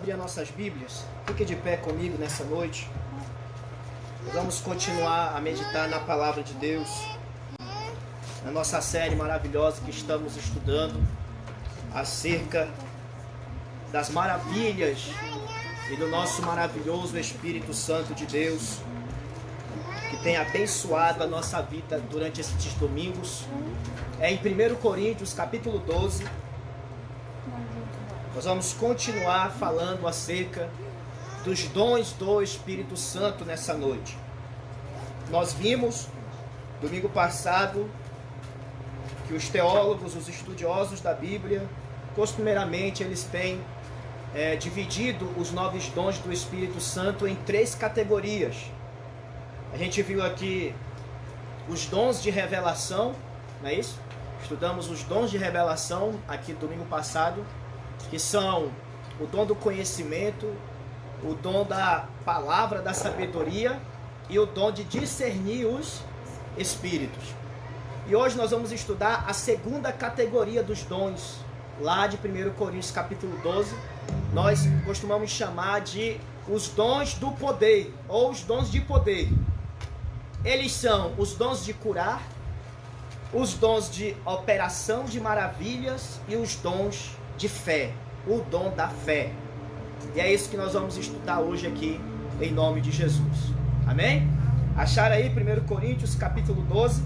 abrir as nossas Bíblias? Fique de pé comigo nessa noite. Vamos continuar a meditar na palavra de Deus, na nossa série maravilhosa que estamos estudando acerca das maravilhas e do nosso maravilhoso Espírito Santo de Deus, que tem abençoado a nossa vida durante esses domingos. É em 1 Coríntios capítulo 12. Nós vamos continuar falando acerca dos dons do Espírito Santo nessa noite. Nós vimos domingo passado que os teólogos, os estudiosos da Bíblia, costumeiramente eles têm dividido os 9 dons do Espírito Santo em 3 categorias. A gente viu aqui os dons de revelação, não é isso? Estudamos os dons de revelação aqui domingo passado, que são o dom do conhecimento, o dom da palavra, da sabedoria e o dom de discernir os espíritos. E hoje nós vamos estudar a segunda categoria dos dons, lá de 1 Coríntios capítulo 12. Nós costumamos chamar de os dons do poder, ou os dons de poder. Eles são os dons de curar, os dons de operação de maravilhas e os dons de fé, o dom da fé. E é isso que nós vamos estudar hoje aqui, em nome de Jesus. Amém? Acharam aí 1 Coríntios capítulo 12?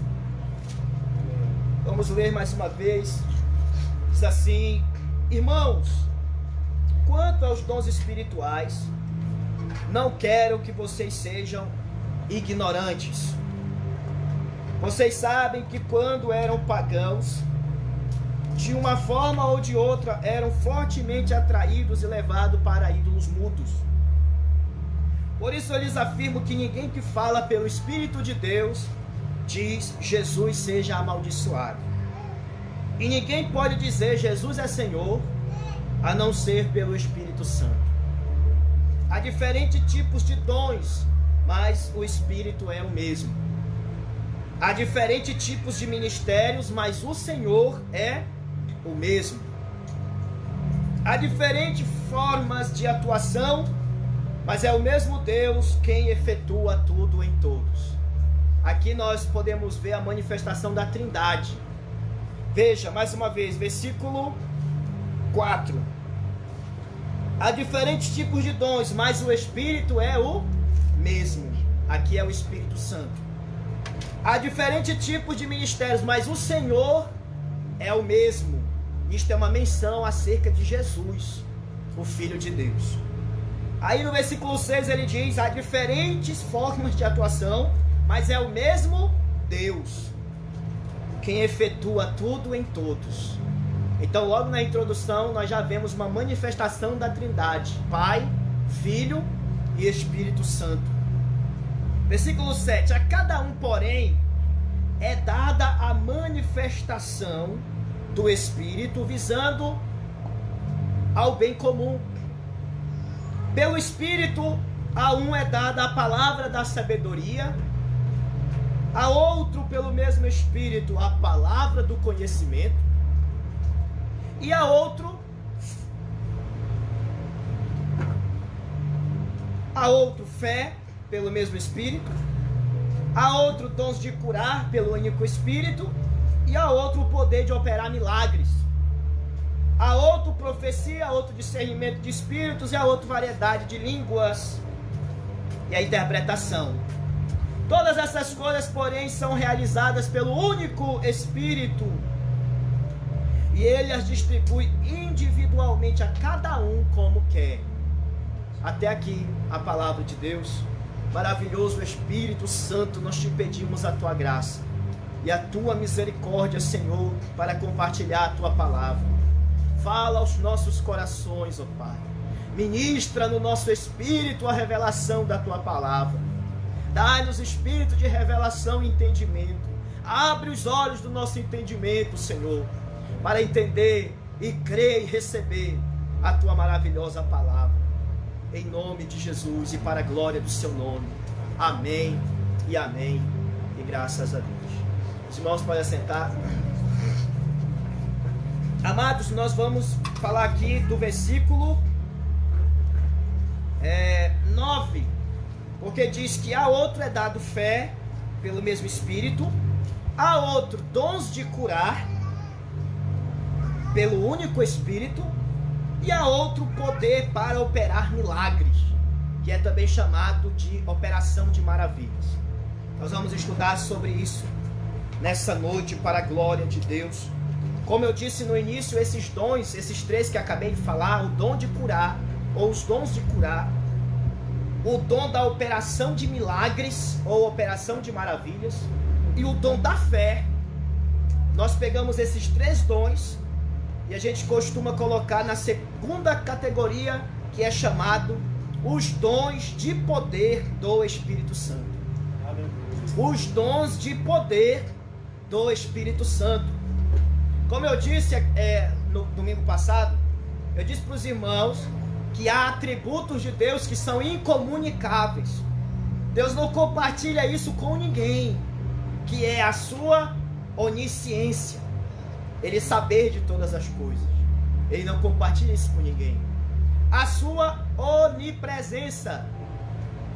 Vamos ler mais uma vez. Diz assim: irmãos, quanto aos dons espirituais, não quero que vocês sejam ignorantes. Vocês sabem que quando eram pagãos, de uma forma ou de outra, eram fortemente atraídos e levados para ídolos mudos. Por isso eu lhes afirmo que ninguém que fala pelo Espírito de Deus diz Jesus seja amaldiçoado. E ninguém pode dizer Jesus é Senhor a não ser pelo Espírito Santo. Há diferentes tipos de dons, mas o Espírito é o mesmo. Há diferentes tipos de ministérios, mas o Senhor é o mesmo. Há diferentes formas de atuação, mas é o mesmo Deus quem efetua tudo em todos. Aqui nós podemos ver a manifestação da Trindade. Veja, mais uma vez, versículo 4. Há diferentes tipos de dons, mas o Espírito é o mesmo. Aqui é o Espírito Santo. Há diferentes tipos de ministérios, mas o Senhor é o mesmo. Isto é uma menção acerca de Jesus, o Filho de Deus. Aí no versículo 6 ele diz: há diferentes formas de atuação, mas é o mesmo Deus quem efetua tudo em todos. Então logo na introdução nós já vemos uma manifestação da Trindade: Pai, Filho e Espírito Santo. Versículo 7: a cada um, porém, é dada a manifestação do Espírito, visando ao bem comum. Pelo Espírito, a um é dada a palavra da sabedoria, a outro, pelo mesmo Espírito, a palavra do conhecimento, e a outro fé, pelo mesmo Espírito, a outro dons de curar, pelo único Espírito, e a outro o poder de operar milagres, a outro profecia, a outro discernimento de espíritos, e a outro variedade de línguas e a interpretação. Todas essas coisas, porém, são realizadas pelo único Espírito, e ele as distribui individualmente a cada um como quer. Até aqui a palavra de Deus. Maravilhoso Espírito Santo, nós te pedimos a tua graça e a tua misericórdia, Senhor, para compartilhar a tua palavra. Fala aos nossos corações, ó Pai. Ministra no nosso espírito a revelação da tua palavra. Dai-nos espírito de revelação e entendimento. Abre os olhos do nosso entendimento, Senhor, para entender e crer e receber a tua maravilhosa palavra. Em nome de Jesus e para a glória do seu nome. Amém e amém. E graças a Deus. Os irmãos podem assentar. Amados, nós vamos falar aqui do versículo Porque diz que a outro é dado fé pelo mesmo Espírito, a outro dons de curar pelo único Espírito, e a outro poder para operar milagres, que é também chamado de operação de maravilhas. Nós vamos estudar sobre isso nessa noite para a glória de Deus. Como eu disse no início, esses dons, esses três que acabei de falar, o dom de curar, ou os dons de curar, o dom da operação de milagres, ou operação de maravilhas, e o dom da fé. Nós pegamos esses três dons e a gente costuma colocar na segunda categoria, que é chamado os dons de poder do Espírito Santo. Os dons de poder do Espírito Santo. Como eu disse no domingo passado, eu disse para os irmãos que há atributos de Deus que são incomunicáveis. Deus não compartilha isso com ninguém, que é a sua onisciência, Ele saber de todas as coisas. Ele não compartilha isso com ninguém. A sua onipresença.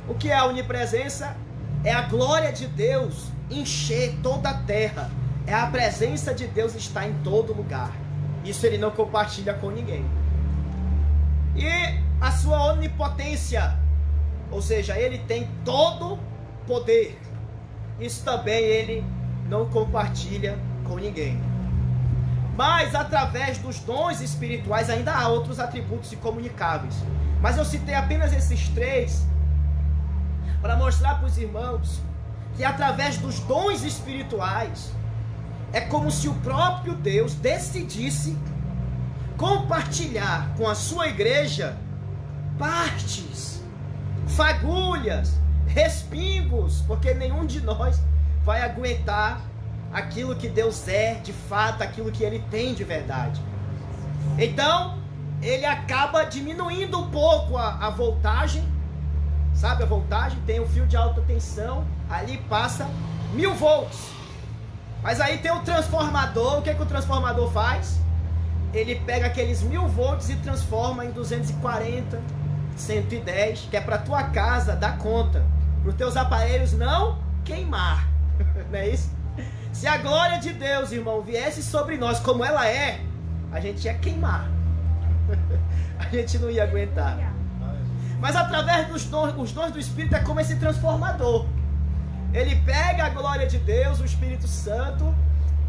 O que é a onipresença? É a glória de Deus encher toda a terra. É a presença de Deus estar em todo lugar. Isso Ele não compartilha com ninguém. E a sua onipotência, ou seja, Ele tem todo poder. Isso também Ele não compartilha com ninguém. Mas através dos dons espirituais ainda há outros atributos incomunicáveis. Mas eu citei apenas esses três para mostrar para os irmãos que através dos dons espirituais é como se o próprio Deus decidisse compartilhar com a sua igreja partes, fagulhas, respingos, porque nenhum de nós vai aguentar aquilo que Deus é de fato, aquilo que Ele tem de verdade. Então, Ele acaba diminuindo um pouco a voltagem. Sabe a voltagem? Tem um fio de alta tensão, ali passa 1000 volts. Mas aí tem o transformador. O que o transformador faz? Ele pega aqueles 1000 volts e transforma em 240, 110, que é para tua casa dar conta, para os teus aparelhos não queimar. Não é isso? Se a glória de Deus, irmão, viesse sobre nós como ela é, a gente ia queimar. A gente não ia aguentar. Mas através dos dons, os dons do Espírito é como esse transformador. Ele pega a glória de Deus, o Espírito Santo,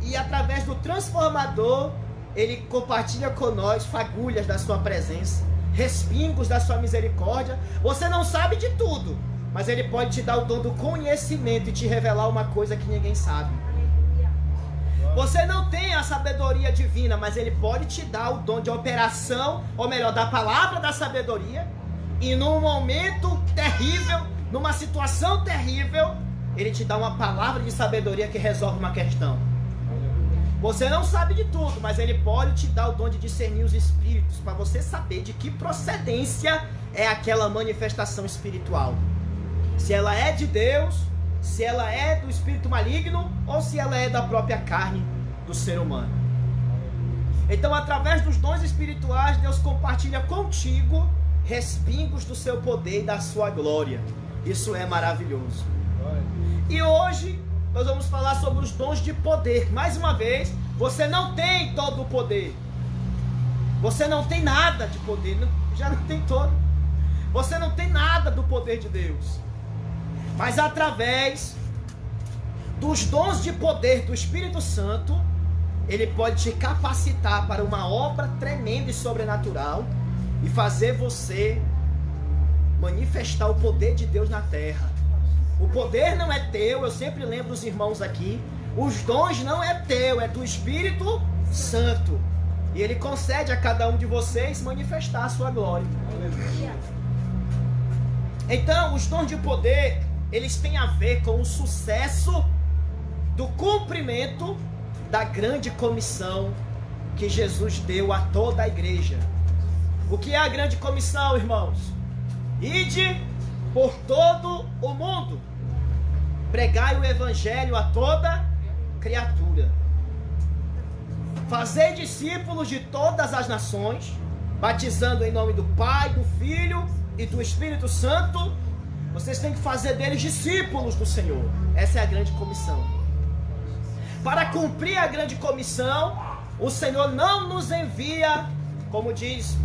e através do transformador, Ele compartilha com nós fagulhas da sua presença, respingos da sua misericórdia. Você não sabe de tudo, mas Ele pode te dar o dom do conhecimento e te revelar uma coisa que ninguém sabe. Você não tem a sabedoria divina, mas Ele pode te dar o dom de operação, ou melhor, da palavra da sabedoria. E num momento terrível, numa situação terrível, Ele te dá uma palavra de sabedoria que resolve uma questão. Você não sabe de tudo, mas Ele pode te dar o dom de discernir os espíritos, para você saber de que procedência é aquela manifestação espiritual. Se ela é de Deus, se ela é do espírito maligno, ou se ela é da própria carne do ser humano. Então, através dos dons espirituais, Deus compartilha contigo respingos do seu poder e da sua glória. Isso é maravilhoso. E hoje nós vamos falar sobre os dons de poder. Mais uma vez, você não tem todo o poder. Você não tem nada de poder. Já não tem todo. Você não tem nada do poder de Deus. Mas através dos dons de poder do Espírito Santo, Ele pode te capacitar para uma obra tremenda e sobrenatural e fazer você manifestar o poder de Deus na terra. O poder não é teu, eu sempre lembro os irmãos aqui, os dons não é teu, é do Espírito Santo. E Ele concede a cada um de vocês manifestar a sua glória. Então, os dons de poder, eles têm a ver com o sucesso do cumprimento da grande comissão que Jesus deu a toda a igreja. O que é a grande comissão, irmãos? Ide por todo o mundo, pregai o evangelho a toda criatura, fazei discípulos de todas as nações, batizando em nome do Pai, do Filho e do Espírito Santo, Vocês têm que fazer deles discípulos do Senhor. Essa é a grande comissão. Para cumprir a grande comissão, o Senhor não nos envia, como diz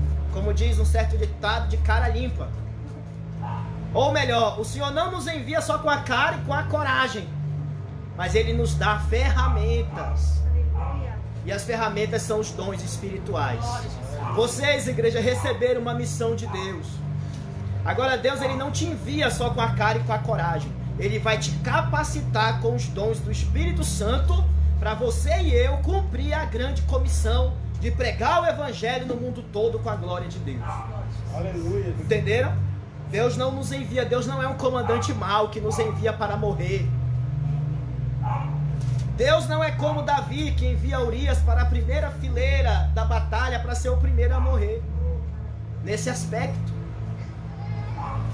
um certo ditado, de cara limpa. Ou melhor, o Senhor não nos envia só com a cara e com a coragem, mas Ele nos dá ferramentas. E as ferramentas são os dons espirituais. Vocês, igreja, receberam uma missão de Deus. Agora Deus, Ele não te envia só com a cara e com a coragem. Ele vai te capacitar com os dons do Espírito Santo para você e eu cumprir a grande comissão de pregar o Evangelho no mundo todo com a glória de Deus. Aleluia. Entenderam? Deus não nos envia, Deus não é um comandante mau que nos envia para morrer. Deus não é como Davi, que envia Urias para a primeira fileira da batalha para ser o primeiro a morrer. Nesse aspecto,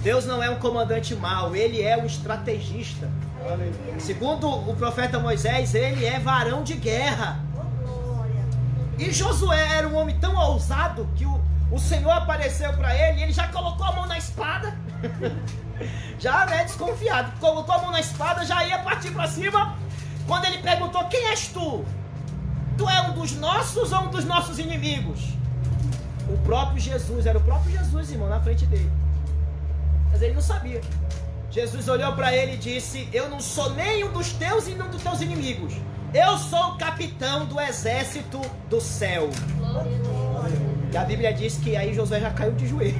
Deus não é um comandante mau, Ele é um estrategista. Aleluia. Segundo o profeta Moisés, ele é varão de guerra. E Josué era um homem tão ousado que o Senhor apareceu para ele e ele já colocou a mão na espada. Já, né, desconfiado. Colocou a mão na espada, já ia partir para cima. Quando ele perguntou, quem és tu? Tu é um dos nossos ou um dos nossos inimigos? O próprio Jesus, era o próprio Jesus, irmão, na frente dele. Mas ele não sabia. Jesus olhou para ele e disse, eu não sou nem um dos teus e nem dos teus inimigos. Eu sou o capitão do exército do céu. E a Bíblia diz que aí Josué já caiu de joelho.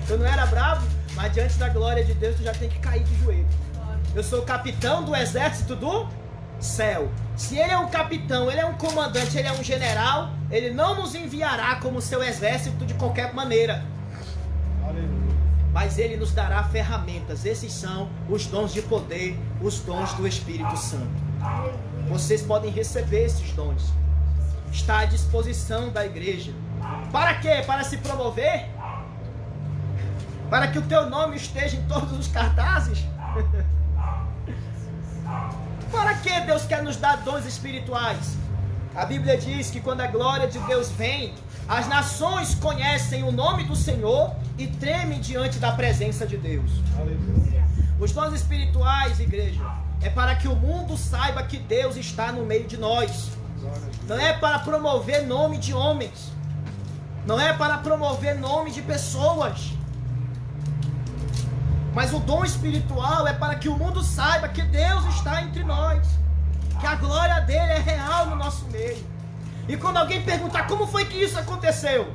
Eu não era bravo, mas diante da glória de Deus tu já tem que cair de joelho. Eu sou o capitão do exército do céu. Se ele é um capitão, ele é um comandante, ele é um general, ele não nos enviará como seu exército de qualquer maneira. Aleluia. Mas ele nos dará ferramentas. Esses são os dons de poder, os dons do Espírito Santo. Vocês podem receber esses dons. Está à disposição da igreja. Para quê? Para se promover? Para que o teu nome esteja em todos os cartazes? Para que Deus quer nos dar dons espirituais? A Bíblia diz que quando a glória de Deus vem, as nações conhecem o nome do Senhor e tremem diante da presença de Deus. Aleluia. Os dons espirituais, igreja, é para que o mundo saiba que Deus está no meio de nós. Não é para promover nome de homens. Não é para promover nome de pessoas. Mas o dom espiritual é para que o mundo saiba que Deus está entre nós. Que a glória dele é real no nosso meio. E quando alguém perguntar como foi que isso aconteceu,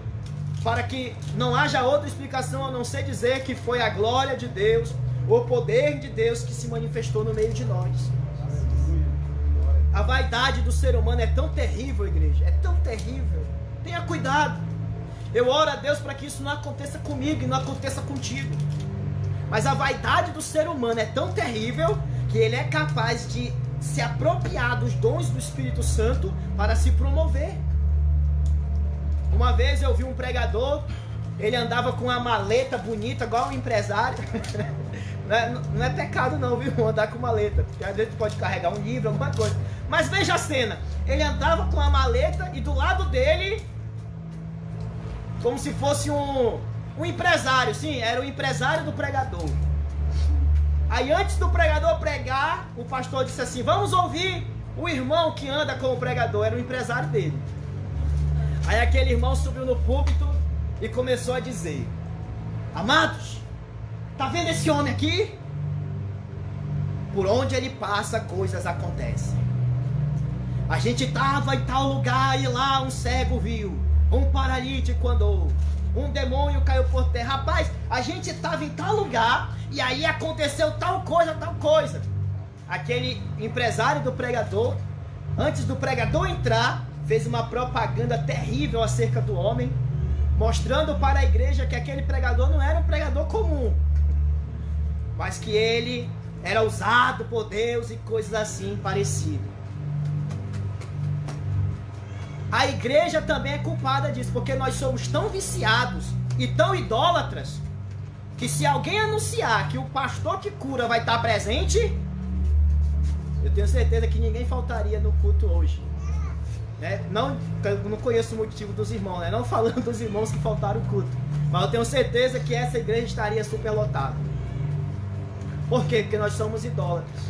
para que não haja outra explicação a não ser dizer que foi a glória de Deus, o poder de Deus que se manifestou no meio de nós. A vaidade do ser humano é tão terrível, igreja, é tão terrível. Tenha cuidado. Eu oro a Deus para que isso não aconteça comigo e não aconteça contigo. Mas a vaidade do ser humano é tão terrível que ele é capaz de se apropriar dos dons do Espírito Santo para se promover. Uma vez eu vi um pregador, ele andava com uma maleta bonita, igual um empresário. Não é pecado não, viu? Andar com maleta, porque às vezes pode carregar um livro, alguma coisa. Mas veja a cena, ele andava com a maleta e do lado dele, como se fosse um empresário, sim, era o empresário do pregador. Aí antes do pregador pregar, o pastor disse assim, vamos ouvir o irmão que anda com o pregador, era o empresário dele. Aí aquele irmão subiu no púlpito e começou a dizer, amados, tá vendo esse homem aqui? Por onde ele passa, coisas acontecem. A gente estava em tal lugar e lá um cego viu, um paralítico andou, um demônio caiu por terra. Rapaz, a gente estava em tal lugar e aí aconteceu tal coisa, tal coisa. Aquele empresário do pregador, antes do pregador entrar, fez uma propaganda terrível acerca do homem, mostrando para a igreja que aquele pregador não era um pregador comum, mas que ele era usado por Deus e coisas assim parecidas. A igreja também é culpada disso, porque nós somos tão viciados e tão idólatras, que se alguém anunciar que o pastor que cura vai estar presente, eu tenho certeza que ninguém faltaria no culto hoje. Não, eu não conheço o motivo dos irmãos, né? Não falando dos irmãos que faltaram o culto, mas eu tenho certeza que essa igreja estaria superlotada. Por quê? Porque nós somos idólatras.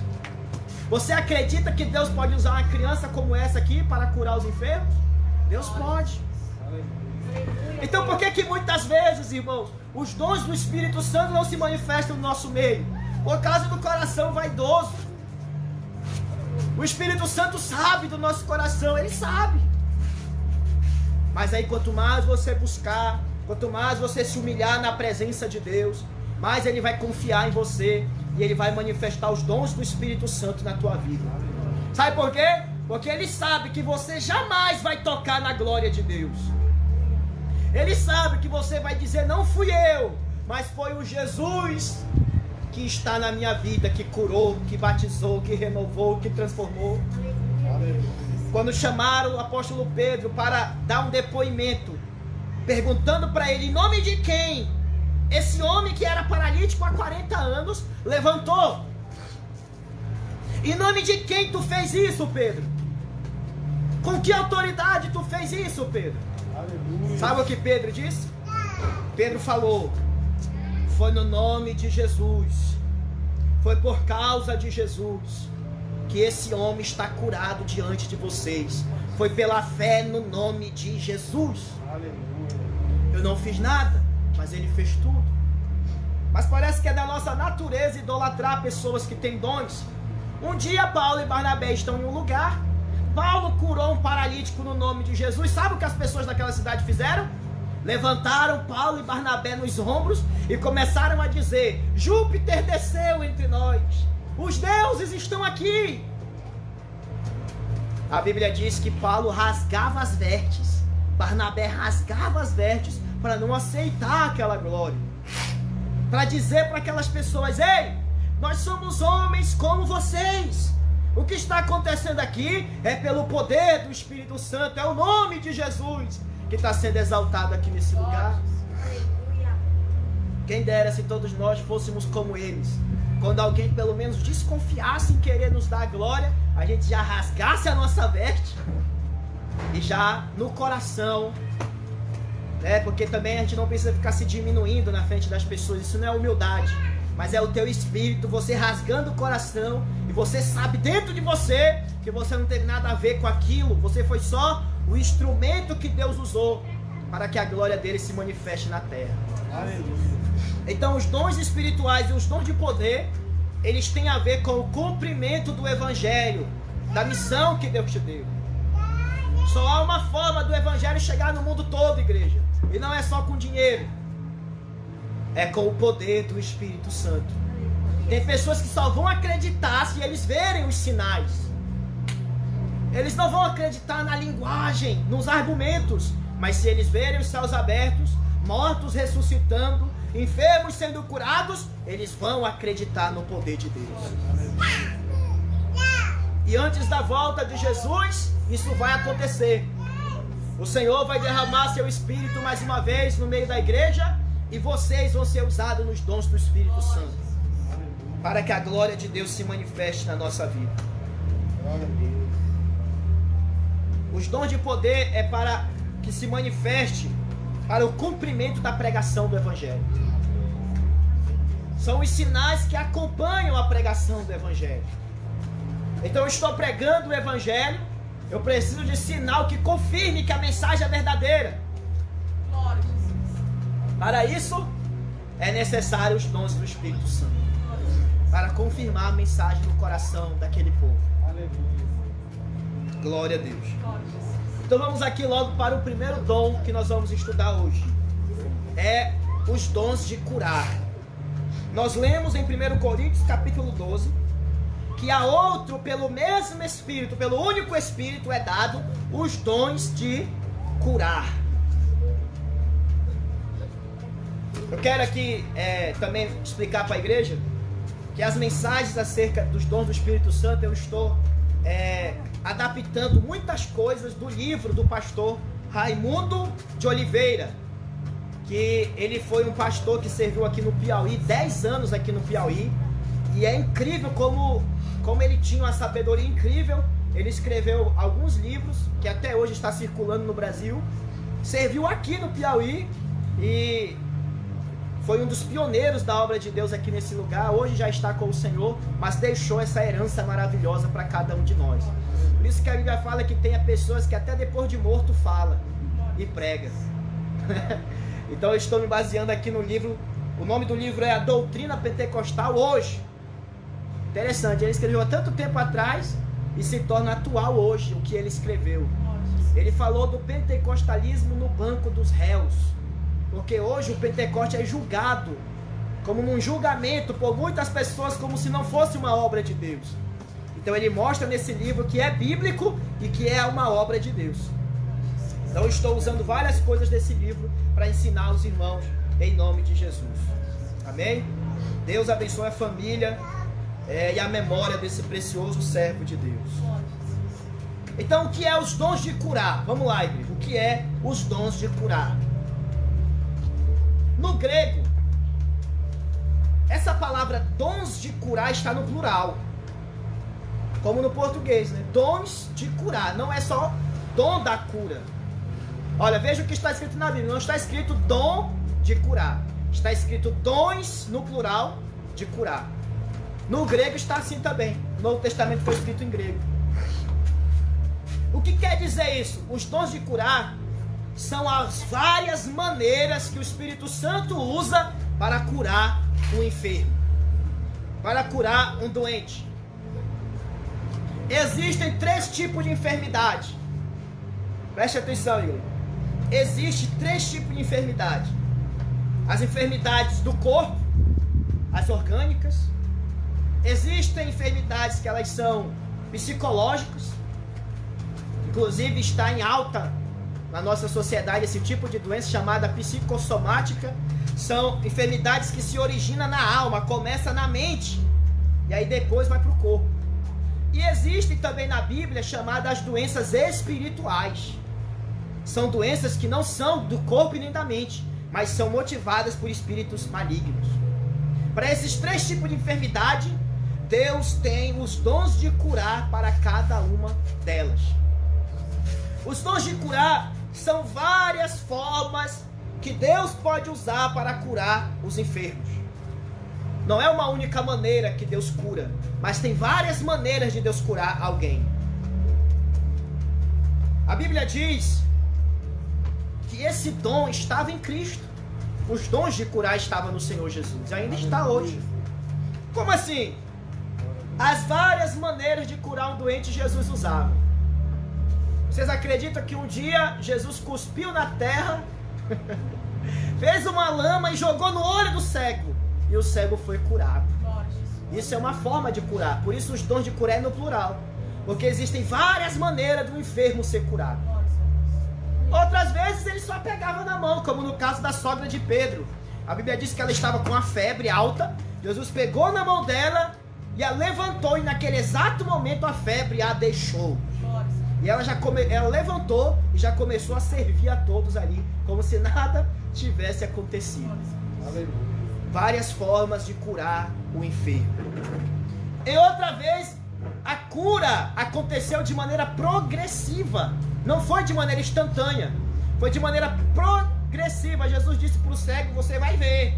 Você acredita que Deus pode usar uma criança como essa aqui para curar os enfermos? Deus pode. Então por que muitas vezes, irmãos, os dons do Espírito Santo não se manifestam no nosso meio? Por causa do coração vaidoso. O Espírito Santo sabe do nosso coração, ele sabe. Mas aí quanto mais você buscar, quanto mais você se humilhar na presença de Deus, mais ele vai confiar em você e ele vai manifestar os dons do Espírito Santo na tua vida. Sabe por quê? Porque ele sabe que você jamais vai tocar na glória de Deus. Ele sabe que você vai dizer, não fui eu, mas foi o Jesus que está na minha vida, que curou, que batizou, que renovou, que transformou. Quando chamaram o apóstolo Pedro para dar um depoimento, perguntando para ele, em nome de quem esse homem que era paralítico há 40 anos levantou? Em nome de quem tu fez isso, Pedro? Com que autoridade tu fez isso, Pedro? Aleluia. Sabe o que Pedro disse? Pedro falou, foi no nome de Jesus, foi por causa de Jesus que esse homem está curado diante de vocês. Foi pela fé no nome de Jesus. Aleluia. Eu não fiz nada, mas ele fez tudo. Mas parece que é da nossa natureza idolatrar pessoas que têm dons. Um dia Paulo e Barnabé estão em um lugar, Paulo curou um paralítico no nome de Jesus. Sabe o que as pessoas daquela cidade fizeram? Levantaram Paulo e Barnabé nos ombros e começaram a dizer, Júpiter desceu entre nós, os deuses estão aqui. A Bíblia diz que Paulo rasgava as vestes, Barnabé rasgava as vestes para não aceitar aquela glória, para dizer para aquelas pessoas, ei, nós somos homens como vocês. O que está acontecendo aqui é pelo poder do Espírito Santo, é o nome de Jesus que está sendo exaltado aqui nesse lugar. Quem dera se todos nós fôssemos como eles. Quando alguém pelo menos desconfiasse em querer nos dar glória, a gente já rasgasse a nossa veste e já no coração, né? Porque também a gente não precisa ficar se diminuindo na frente das pessoas. Isso não é humildade, mas é o teu espírito, você rasgando o coração, e você sabe dentro de você que você não teve nada a ver com aquilo, você foi só o instrumento que Deus usou para que a glória dele se manifeste na terra. Aleluia. Então os dons espirituais e os dons de poder, eles têm a ver com o cumprimento do evangelho, da missão que Deus te deu. Só há uma forma do evangelho chegar no mundo todo, igreja, e não é só com dinheiro, é com o poder do Espírito Santo. Tem pessoas que só vão acreditar se eles verem os sinais. Eles não vão acreditar na linguagem, nos argumentos, mas se eles verem os céus abertos, mortos ressuscitando, enfermos sendo curados, eles vão acreditar no poder de Deus. E antes da volta de Jesus, isso vai acontecer. O Senhor vai derramar seu Espírito mais uma vez no meio da igreja, e vocês vão ser usados nos dons do Espírito Santo, para que a glória de Deus se manifeste na nossa vida. Os dons de poder é para que se manifeste para o cumprimento da pregação do Evangelho. São os sinais que acompanham a pregação do Evangelho. Então eu estou pregando o Evangelho, eu preciso de sinal que confirme que a mensagem é verdadeira. Para isso, é necessário os dons do Espírito Santo, para confirmar a mensagem no coração daquele povo. Aleluia. Glória a Deus. Então vamos aqui logo para o primeiro dom que nós vamos estudar hoje. É os dons de curar. Nós lemos em 1 Coríntios capítulo 12, que a outro, pelo mesmo Espírito, pelo único Espírito, é dado os dons de curar. Eu quero aqui também explicar para a igreja que as mensagens acerca dos dons do Espírito Santo eu estou adaptando muitas coisas do livro do pastor Raimundo de Oliveira, que ele foi um pastor que serviu aqui no Piauí, 10 anos aqui no Piauí, e é incrível como ele tinha uma sabedoria incrível. Ele escreveu alguns livros que até hoje está circulando no Brasil, serviu aqui no Piauí, e foi um dos pioneiros da obra de Deus aqui nesse lugar, hoje já está com o Senhor, mas deixou essa herança maravilhosa para cada um de nós. Por isso que a Bíblia fala que tem pessoas que até depois de morto fala e prega. Então eu estou me baseando aqui no livro, o nome do livro é A Doutrina Pentecostal Hoje. Interessante, ele escreveu há tanto tempo atrás e se torna atual hoje o que ele escreveu. Ele falou do pentecostalismo no banco dos réus, porque hoje o Pentecoste é julgado como num julgamento por muitas pessoas como se não fosse uma obra de Deus. Então ele mostra nesse livro que é bíblico e que é uma obra de Deus. Então eu estou usando várias coisas desse livro para ensinar os irmãos em nome de Jesus. Amém? Deus abençoe a família e a memória desse precioso servo de Deus. Então o que é os dons de curar? Vamos lá, igreja. O que é os dons de curar? No grego, essa palavra dons de curar está no plural, como no português, né? Dons de curar, não é só dom da cura. Olha, veja o que está escrito na Bíblia, não está escrito dom de curar, está escrito dons no plural de curar. No grego está assim também, o Novo Testamento foi escrito em grego. O que quer dizer isso? Os dons de curar são as várias maneiras que o Espírito Santo usa para curar um enfermo, para curar um doente. Existem 3 tipos de enfermidade. Preste atenção, igreja. Existem 3 tipos de enfermidade. As enfermidades do corpo, as orgânicas. Existem enfermidades que elas são psicológicas. Inclusive está em alta na nossa sociedade esse tipo de doença chamada psicossomática. São enfermidades que se originam na alma, começa na mente e aí depois vai para o corpo. E existem também na Bíblia chamadas doenças espirituais. São doenças que não são do corpo e nem da mente, mas são motivadas por espíritos malignos. Para esses 3 tipos de enfermidade, Deus tem os dons de curar para cada uma delas. Os dons de curar são várias formas que Deus pode usar para curar os enfermos. Não é uma única maneira que Deus cura, mas tem várias maneiras de Deus curar alguém. A Bíblia diz que esse dom estava em Cristo. Os dons de curar estavam no Senhor Jesus, ainda está hoje. Como assim? As várias maneiras de curar um doente Jesus usava. Vocês acreditam que um dia Jesus cuspiu na terra, fez uma lama e jogou no olho do cego, e o cego foi curado? Isso é uma forma de curar. Por isso os dons de curar é no plural, porque existem várias maneiras do enfermo ser curado. Outras vezes ele só pegava na mão, como no caso da sogra de Pedro. A Bíblia diz que ela estava com uma febre alta, Jesus pegou na mão dela e a levantou, e naquele exato momento a febre a deixou. E ela levantou e já começou a servir a todos ali, como se nada tivesse acontecido. Várias formas de curar o enfermo. Em outra vez, a cura aconteceu de maneira progressiva. Não foi de maneira instantânea, foi de maneira progressiva. Jesus disse para o cego: você vai ver.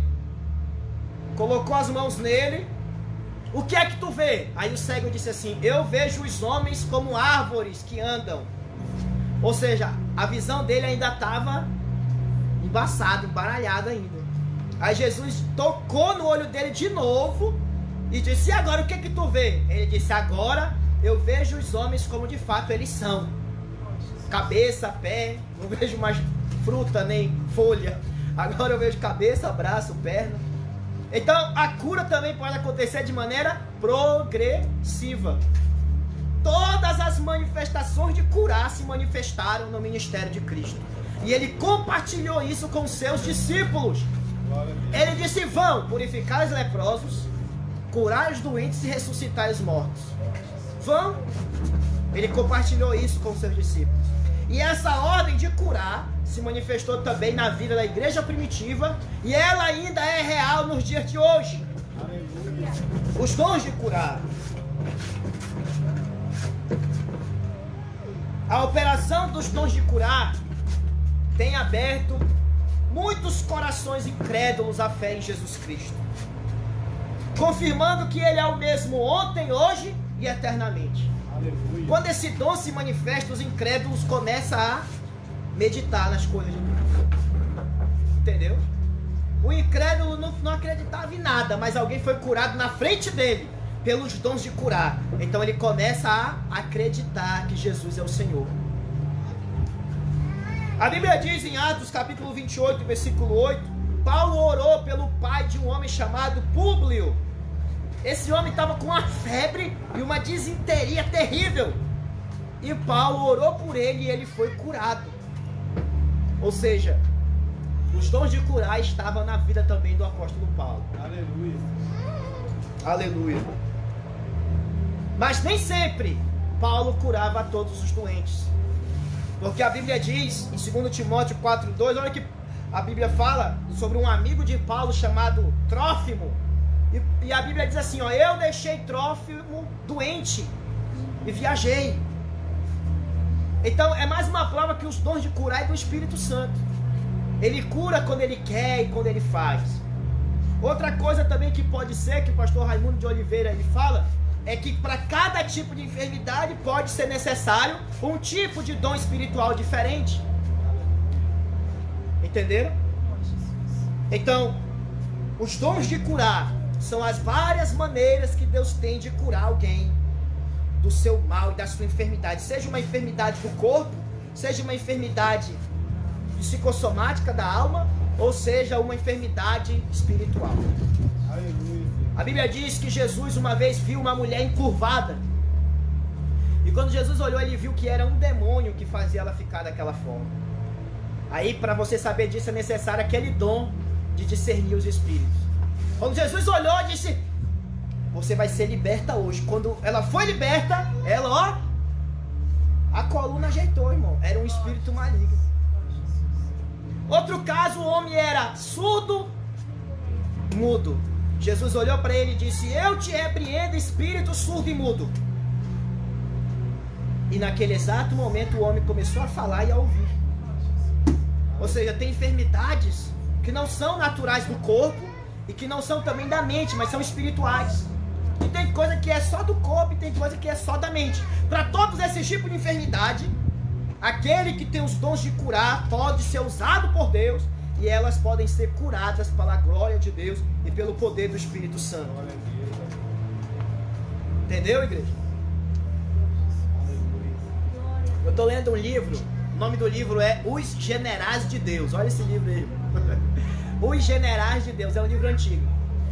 Colocou as mãos nele. O que é que tu vê? Aí o cego disse assim: eu vejo os homens como árvores que andam. Ou seja, a visão dele ainda estava embaçada, embaralhada ainda. Aí Jesus tocou no olho dele de novo e disse: e agora o que é que tu vê? Ele disse: agora eu vejo os homens como de fato eles são. Cabeça, pé, não vejo mais fruta nem folha. Agora eu vejo cabeça, braço, perna. Então a cura também pode acontecer de maneira progressiva. Todas as manifestações de curar se manifestaram no ministério de Cristo. E ele compartilhou isso com seus discípulos. Ele disse: vão purificar os leprosos, curar os doentes e ressuscitar os mortos. Vão. Ele compartilhou isso com seus discípulos. E essa ordem de curar se manifestou também na vida da igreja primitiva, e ela ainda é real nos dias de hoje. Os dons de curar. A operação dos dons de curar tem aberto muitos corações incrédulos à fé em Jesus Cristo, confirmando que Ele é o mesmo ontem, hoje e eternamente. Aleluia. Quando esse dom se manifesta, os incrédulos começam a meditar nas coisas de Deus. Entendeu? O incrédulo não acreditava em nada, mas alguém foi curado na frente dele pelos dons de curar. Então ele começa a acreditar que Jesus é o Senhor. A Bíblia diz em Atos capítulo 28, versículo 8, Paulo orou pelo pai de um homem chamado Públio. Esse homem estava com uma febre e uma disenteria terrível. E Paulo orou por ele e ele foi curado. Ou seja, os dons de curar estavam na vida também do apóstolo Paulo. Aleluia. Aleluia. Mas nem sempre Paulo curava a todos os doentes. Porque a Bíblia diz, em 2 Timóteo 4,2, olha que a Bíblia fala sobre um amigo de Paulo chamado Trófimo. E a Bíblia diz assim, ó, eu deixei Trófimo doente e viajei. Então é mais uma prova que os dons de curar é do Espírito Santo. Ele cura quando ele quer e quando ele faz. Outra coisa também que pode ser, que o pastor Raimundo de Oliveira ele fala, é que para cada tipo de enfermidade pode ser necessário um tipo de dom espiritual diferente. Entenderam? Então, os dons de curar são as várias maneiras que Deus tem de curar alguém do seu mal e da sua enfermidade. Seja uma enfermidade do corpo, seja uma enfermidade psicossomática da alma, ou seja uma enfermidade espiritual. Aleluia. A Bíblia diz que Jesus uma vez viu uma mulher encurvada. E quando Jesus olhou, ele viu que era um demônio que fazia ela ficar daquela forma. Aí, para você saber disso, é necessário aquele dom de discernir os espíritos. Quando Jesus olhou, disse: você vai ser liberta hoje. Quando ela foi liberta, ela, ó, a coluna ajeitou, irmão. Era um espírito maligno. Outro caso, o homem era surdo, mudo. Jesus olhou para ele e disse: eu te repreendo, espírito surdo e mudo. E naquele exato momento o homem começou a falar e a ouvir. Ou seja, tem enfermidades que não são naturais do corpo e que não são também da mente, mas são espirituais. E tem coisa que é só do corpo e tem coisa que é só da mente. Para todos esses tipos de enfermidade, aquele que tem os dons de curar pode ser usado por Deus e elas podem ser curadas pela glória de Deus e pelo poder do Espírito Santo. Entendeu, igreja? Eu estou lendo um livro, o nome do livro é Os Generais de Deus. Olha esse livro aí. Os Generais de Deus, é um livro antigo.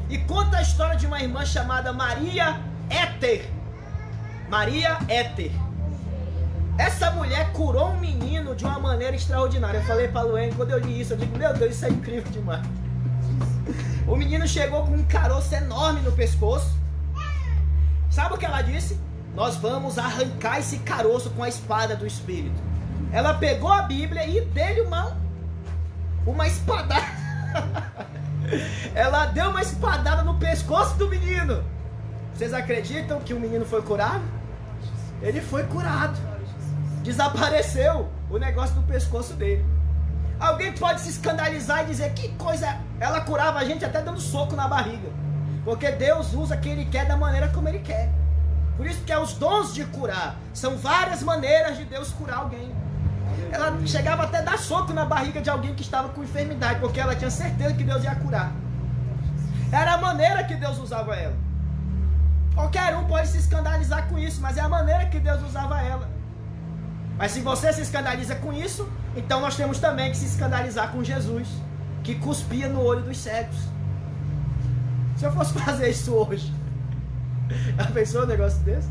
E conta a história de uma irmã chamada Maria Éter. Maria Éter. Essa mulher curou um menino de uma maneira extraordinária. Eu falei para a Luane, quando eu li isso, eu digo, meu Deus, isso é incrível demais. O menino chegou com um caroço enorme no pescoço. Sabe o que ela disse? Nós vamos arrancar esse caroço com a espada do Espírito. Ela pegou a Bíblia e deu-lhe uma espadada. Ela deu uma espadada no pescoço do menino. Vocês acreditam que o menino foi curado? Ele foi curado. Desapareceu o negócio do pescoço dele. Alguém pode se escandalizar e dizer que coisa. Ela curava a gente até dando soco na barriga. Porque Deus usa quem Ele quer da maneira como Ele quer. Por isso que é os dons de curar. São várias maneiras de Deus curar alguém. Ela chegava até a dar soco na barriga de alguém que estava com enfermidade, porque ela tinha certeza que Deus ia curar. Era a maneira que Deus usava ela. Qualquer um pode se escandalizar com isso, mas é a maneira que Deus usava ela. Mas se você se escandaliza com isso, então nós temos também que se escandalizar com Jesus, que cuspia no olho dos cegos. Se eu fosse fazer isso hoje, já pensou um negócio desse?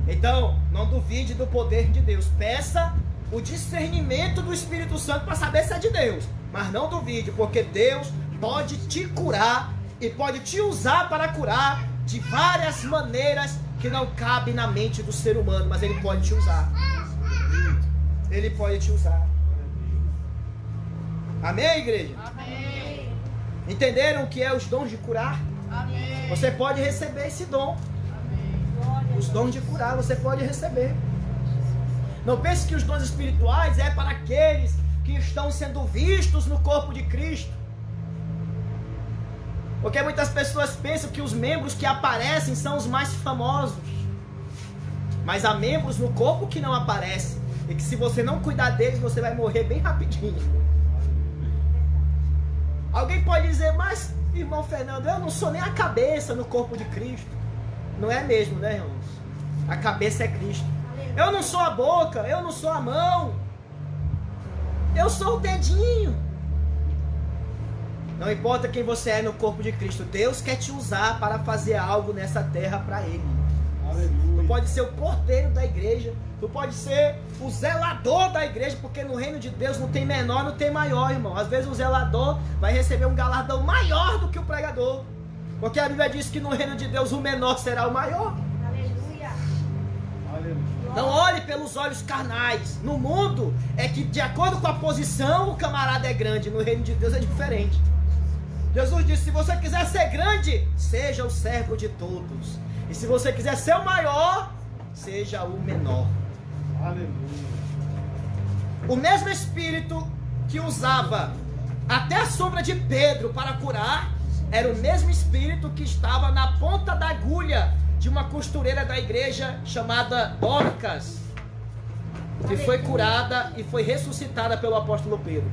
Então, não duvide do poder de Deus. Peça o discernimento do Espírito Santo para saber se é de Deus. Mas não duvide, porque Deus pode te curar e pode te usar para curar de várias maneiras que não cabem na mente do ser humano, mas Ele pode te usar. Ele pode te usar. Amém, igreja? Amém. Entenderam o que é os dons de curar? Amém. Você pode receber esse dom. Os dons de curar você pode receber. Não pense que os dons espirituais é para aqueles que estão sendo vistos no corpo de Cristo. Porque muitas pessoas pensam que os membros que aparecem são os mais famosos. Mas há membros no corpo que não aparecem. E que se você não cuidar deles, você vai morrer bem rapidinho. Alguém pode dizer, mas irmão Fernando, eu não sou nem a cabeça no corpo de Cristo. Não é mesmo, né, irmãos? A cabeça é Cristo. Eu não sou a boca, eu não sou a mão. Eu sou o dedinho. Não importa quem você é no corpo de Cristo, Deus quer te usar para fazer algo nessa terra para Ele. Aleluia. Tu pode ser o porteiro da igreja, tu pode ser o zelador da igreja, porque no reino de Deus não tem menor, não tem maior, irmão. Às vezes o zelador vai receber um galardão maior do que o pregador, porque a Bíblia diz que no reino de Deus o menor será o maior. Aleluia. Aleluia. Não olhe pelos olhos carnais. No mundo é que de acordo com a posição o camarada é grande, no reino de Deus é diferente. Jesus disse, se você quiser ser grande, seja o servo de todos. E se você quiser ser o maior, seja o menor. Aleluia. O mesmo Espírito que usava até a sombra de Pedro para curar, era o mesmo Espírito que estava na ponta da agulha de uma costureira da igreja chamada Dorcas, que foi curada e foi ressuscitada pelo apóstolo Pedro.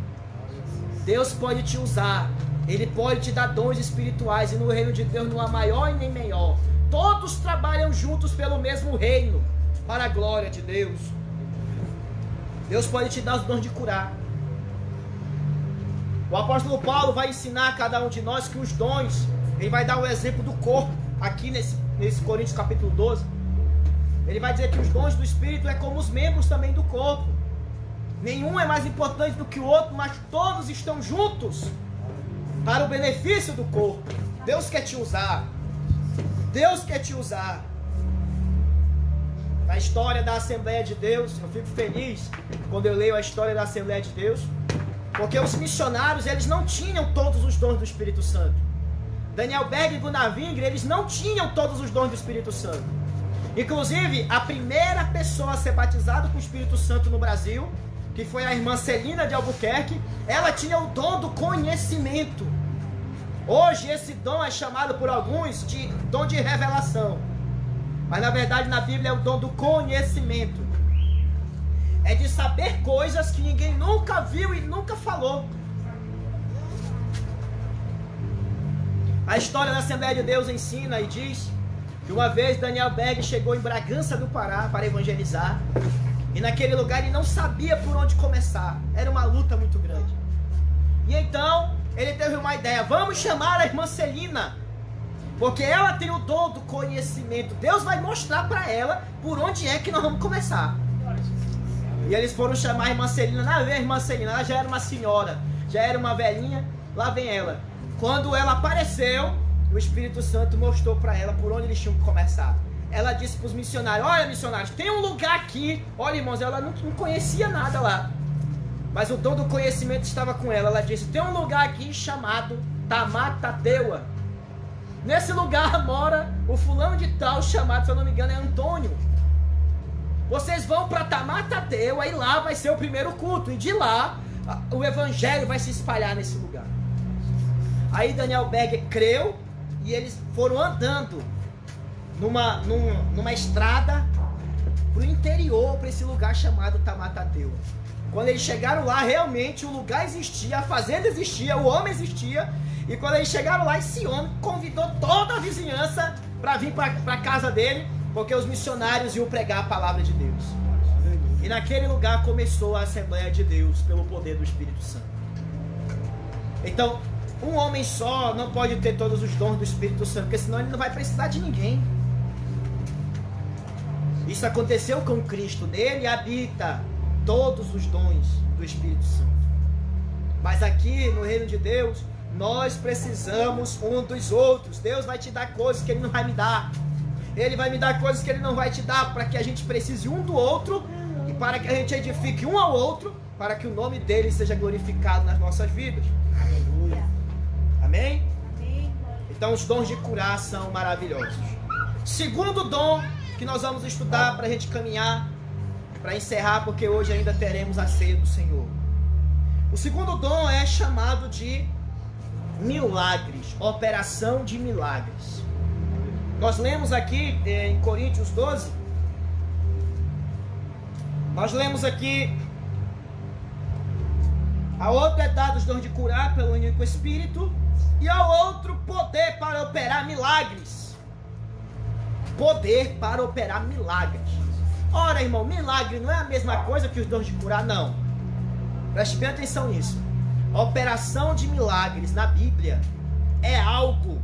Deus pode te usar. Ele pode te dar dons espirituais, e no reino de Deus não há maior e nem menor. Todos trabalham juntos pelo mesmo reino, para a glória de Deus. Deus pode te dar os dons de curar. O apóstolo Paulo vai ensinar a cada um de nós que os dons, ele vai dar o exemplo do corpo, aqui nesse Coríntios capítulo 12. Ele vai dizer que os dons do Espírito é como os membros também do corpo. Nenhum é mais importante do que o outro, mas todos estão juntos para o benefício do corpo. Deus quer te usar. Deus quer te usar. Na história da Assembleia de Deus, eu fico feliz quando eu leio a história da Assembleia de Deus, porque os missionários, eles não tinham todos os dons do Espírito Santo. Daniel Berg e Gunnar Wingre, eles não tinham todos os dons do Espírito Santo. Inclusive, a primeira pessoa a ser batizada com o Espírito Santo no Brasil, que foi a irmã Celina de Albuquerque, ela tinha o dom do conhecimento. Hoje esse dom é chamado por alguns de dom de revelação, mas na verdade na Bíblia é o dom do conhecimento. É de saber coisas que ninguém nunca viu e nunca falou. A história da Assembleia de Deus ensina e diz que uma vez Daniel Berg chegou em Bragança do Pará para evangelizar, e naquele lugar ele não sabia por onde começar. Era uma luta muito grande. E então ele teve uma ideia: vamos chamar a irmã Celina, porque ela tem o dom do conhecimento. Deus vai mostrar para ela por onde é que nós vamos começar. E eles foram chamar a irmã Celina. Na vez, a irmã Celina, ela já era uma senhora, já era uma velhinha. Lá vem ela. Quando ela apareceu, o Espírito Santo mostrou para ela por onde eles tinham que começar. Ela disse para os missionários: olha, missionários, tem um lugar aqui. Olha, irmãos, ela não conhecia nada lá, mas o dom do conhecimento estava com ela. Ela disse: tem um lugar aqui chamado Tamatateua. Nesse lugar mora o fulano de tal chamado, se eu não me engano, é Antônio. Vocês vão para Tamatateua e lá vai ser o primeiro culto. E de lá, o evangelho vai se espalhar nesse lugar. Aí Daniel Berg creu e eles foram andando numa estrada para o interior, para esse lugar chamado Tamatateua. Quando eles chegaram lá, realmente o lugar existia, a fazenda existia, o homem existia. E quando eles chegaram lá, esse homem convidou toda a vizinhança para vir para a casa dele, porque os missionários iam pregar a palavra de Deus. E naquele lugar começou a Assembleia de Deus pelo poder do Espírito Santo. Então, um homem só não pode ter todos os dons do Espírito Santo, porque senão ele não vai precisar de ninguém. Isso aconteceu com Cristo. Nele habita todos os dons do Espírito Santo. Mas aqui no reino de Deus, nós precisamos um dos outros. Deus vai te dar coisas que Ele não vai me dar. Ele vai me dar coisas que Ele não vai te dar, para que a gente precise um do outro e para que a gente edifique um ao outro, para que o nome dele seja glorificado nas nossas vidas. Aleluia. Amém? Amém. Então os dons de curar são maravilhosos. Segundo dom que nós vamos estudar para a gente caminhar, para encerrar, porque hoje ainda teremos a ceia do Senhor. O segundo dom é chamado de milagres, operação de milagres. Nós lemos aqui em Coríntios 12, nós lemos aqui: a outro é dado os dons de curar pelo único Espírito, e ao outro poder para operar milagres. Poder para operar milagres. Ora, irmão, milagre não é a mesma coisa que os dons de curar, não. Preste bem atenção nisso. A operação de milagres na Bíblia é algo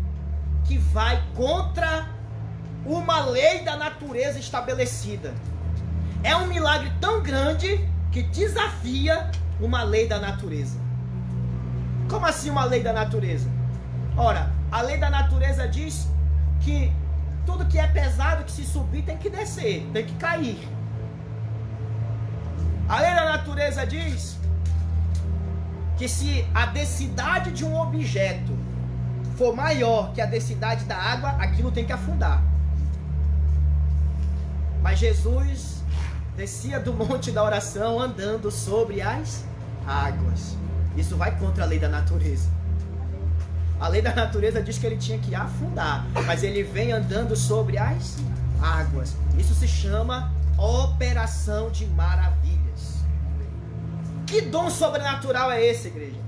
que vai contra uma lei da natureza estabelecida. É um milagre tão grande que desafia uma lei da natureza. Como assim uma lei da natureza? Ora, a lei da natureza diz que tudo que é pesado, que se subir, tem que descer, tem que cair. A lei da natureza diz que se a densidade de um objeto for maior que a densidade da água, aquilo tem que afundar. Mas Jesus descia do monte da oração andando sobre as águas. Isso vai contra a lei da natureza. A lei da natureza diz que ele tinha que afundar, mas ele vem andando sobre as águas. Isso se chama operação de maravilhas. Que dom sobrenatural é esse, igreja?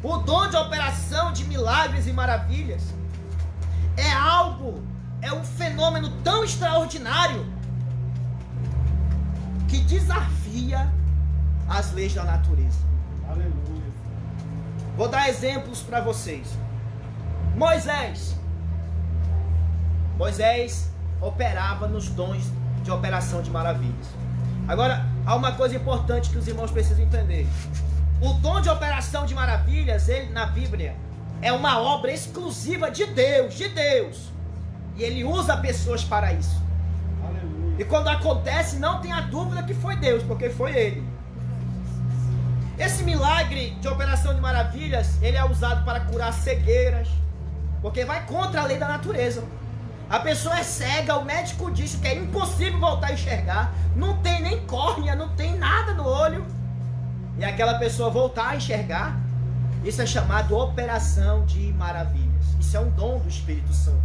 O dom de operação de milagres e maravilhas é um fenômeno tão extraordinário que desafia as leis da natureza. Aleluia. Vou dar exemplos para vocês. Moisés operava nos dons de operação de maravilhas. Agora, há uma coisa importante que os irmãos precisam entender. O dom de operação de maravilhas, ele na Bíblia, é uma obra exclusiva de Deus. E ele usa pessoas para isso. Aleluia. E quando acontece, não tenha dúvida que foi Deus, porque foi ele. Esse milagre de operação de maravilhas, ele é usado para curar cegueiras, porque vai contra a lei da natureza. A pessoa é cega, o médico disse que é impossível voltar a enxergar, não tem nem córnea, não tem nada no olho, e aquela pessoa voltar a enxergar, isso é chamado operação de maravilhas. Isso é um dom do Espírito Santo.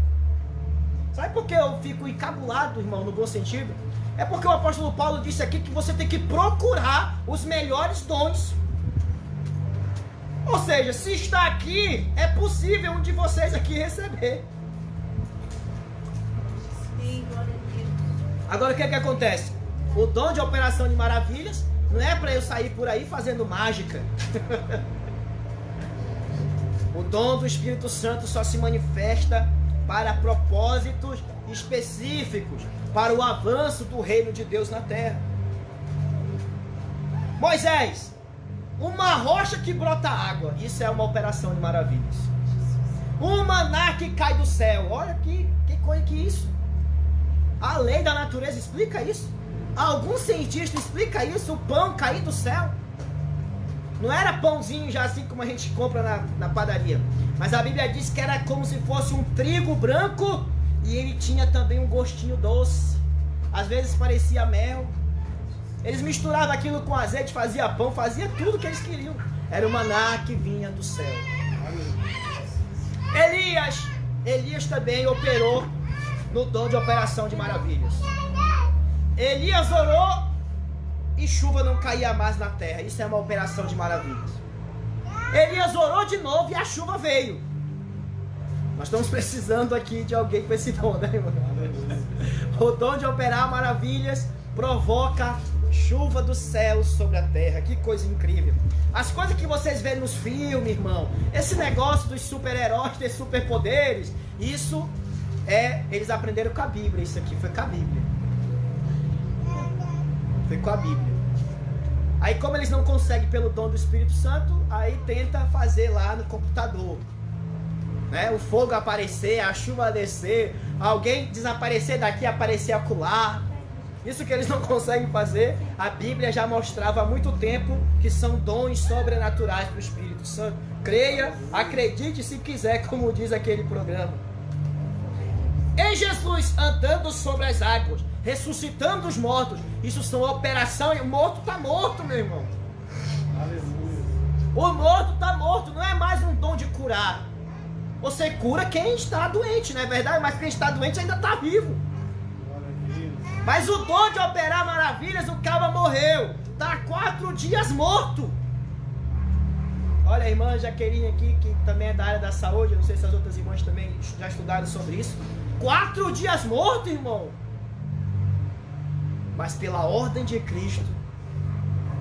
Sabe por que eu fico encabulado, irmão, no bom sentido? É porque o apóstolo Paulo disse aqui que você tem que procurar os melhores dons. Ou seja, se está aqui, é possível um de vocês aqui receber. Sim, glória a Deus. Agora o que é que acontece? O dom de operação de maravilhas não é para eu sair por aí fazendo mágica. O dom do Espírito Santo só se manifesta para propósitos específicos, para o avanço do reino de Deus na terra. Moisés, uma rocha que brota água, isso é uma operação de maravilhas. Um maná que cai do céu, olha que coisa que isso. A lei da natureza explica isso. Algum cientista explica isso, o pão cair do céu. Não era pãozinho já assim como a gente compra na padaria, mas a Bíblia diz que era como se fosse um trigo branco e ele tinha também um gostinho doce. Às vezes parecia mel. Eles misturavam aquilo com azeite, fazia pão, fazia tudo que eles queriam. Era o maná que vinha do céu. Elias também operou no dom de operação de maravilhas. Elias orou e chuva não caía mais na terra. Isso é uma operação de maravilhas. Elias orou de novo e a chuva veio. Nós estamos precisando aqui de alguém com esse dom, né, irmão? O dom de operar maravilhas provoca chuva do céu sobre a terra. Que coisa incrível. As coisas que vocês veem nos filmes, irmão, esse negócio dos super-heróis ter superpoderes, isso eles aprenderam com a Bíblia. Isso aqui foi com a Bíblia. Foi com a Bíblia. Aí como eles não conseguem pelo dom do Espírito Santo, aí tenta fazer lá no computador, né? O fogo aparecer, a chuva descer, alguém desaparecer daqui, aparecer acolá. Isso que eles não conseguem fazer, a Bíblia já mostrava há muito tempo que são dons sobrenaturais do Espírito Santo. Creia, acredite se quiser, como diz aquele programa. Em Jesus andando sobre as águas, ressuscitando os mortos, isso são operação, e o morto está morto, meu irmão. Aleluia. O morto está morto, não é mais um dom de curar. Você cura quem está doente, não é verdade? Mas quem está doente ainda está vivo. Mas o dom de operar maravilhas, o cabra morreu. Está 4 dias morto. Olha a irmã Jaqueline aqui, que também é da área da saúde. Eu não sei se as outras irmãs também já estudaram sobre isso. 4 dias morto, irmão. Mas pela ordem de Cristo,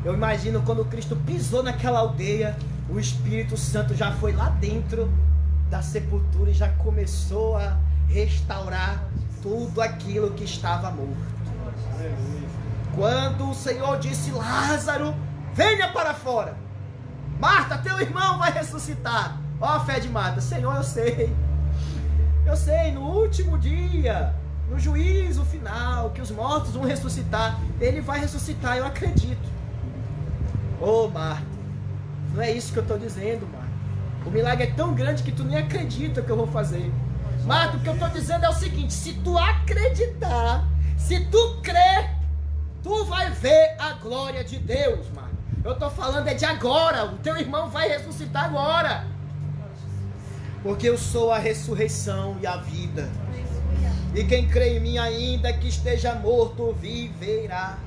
eu imagino quando Cristo pisou naquela aldeia, o Espírito Santo já foi lá dentro da sepultura e já começou a restaurar tudo aquilo que estava morto. Quando o Senhor disse: Lázaro, venha para fora. Marta, teu irmão vai ressuscitar. Ó a fé de Marta. Senhor, eu sei, no último dia, no juízo final, que os mortos vão ressuscitar. Ele vai ressuscitar, eu acredito. Ô Marta, não é isso que eu estou dizendo, Marta. O milagre é tão grande que tu nem acredita que eu vou fazer. Marta, o que eu estou dizendo é o seguinte: se tu acreditar, se tu crer, tu vai ver a glória de Deus, Marta. Eu estou falando é de agora. O teu irmão vai ressuscitar agora. Porque eu sou a ressurreição e a vida. E quem crê em mim, ainda que esteja morto, viverá.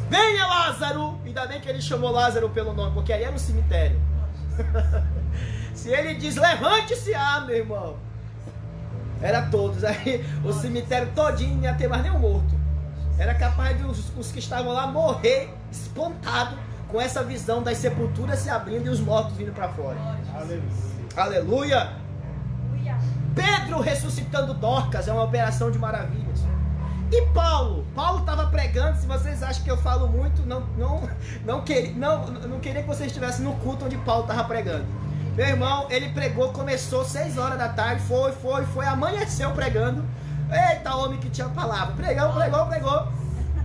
Venha, Lázaro. Ainda bem que ele chamou Lázaro pelo nome, porque ali era um cemitério. Se ele diz: levante-se, meu irmão, era todos. Aí o cemitério todinho não ia ter mais nenhum morto. Era capaz de os que estavam lá morrer espantado com essa visão das sepulturas se abrindo e os mortos vindo para fora. Aleluia. Pedro ressuscitando Dorcas é uma operação de maravilhas. E Paulo estava pregando. Se vocês acham que eu falo muito, não queria que vocês estivessem no culto onde Paulo estava pregando. Meu irmão, ele pregou, começou 6 horas da tarde, foi, amanheceu pregando. Eita, homem que tinha palavra. Pregou.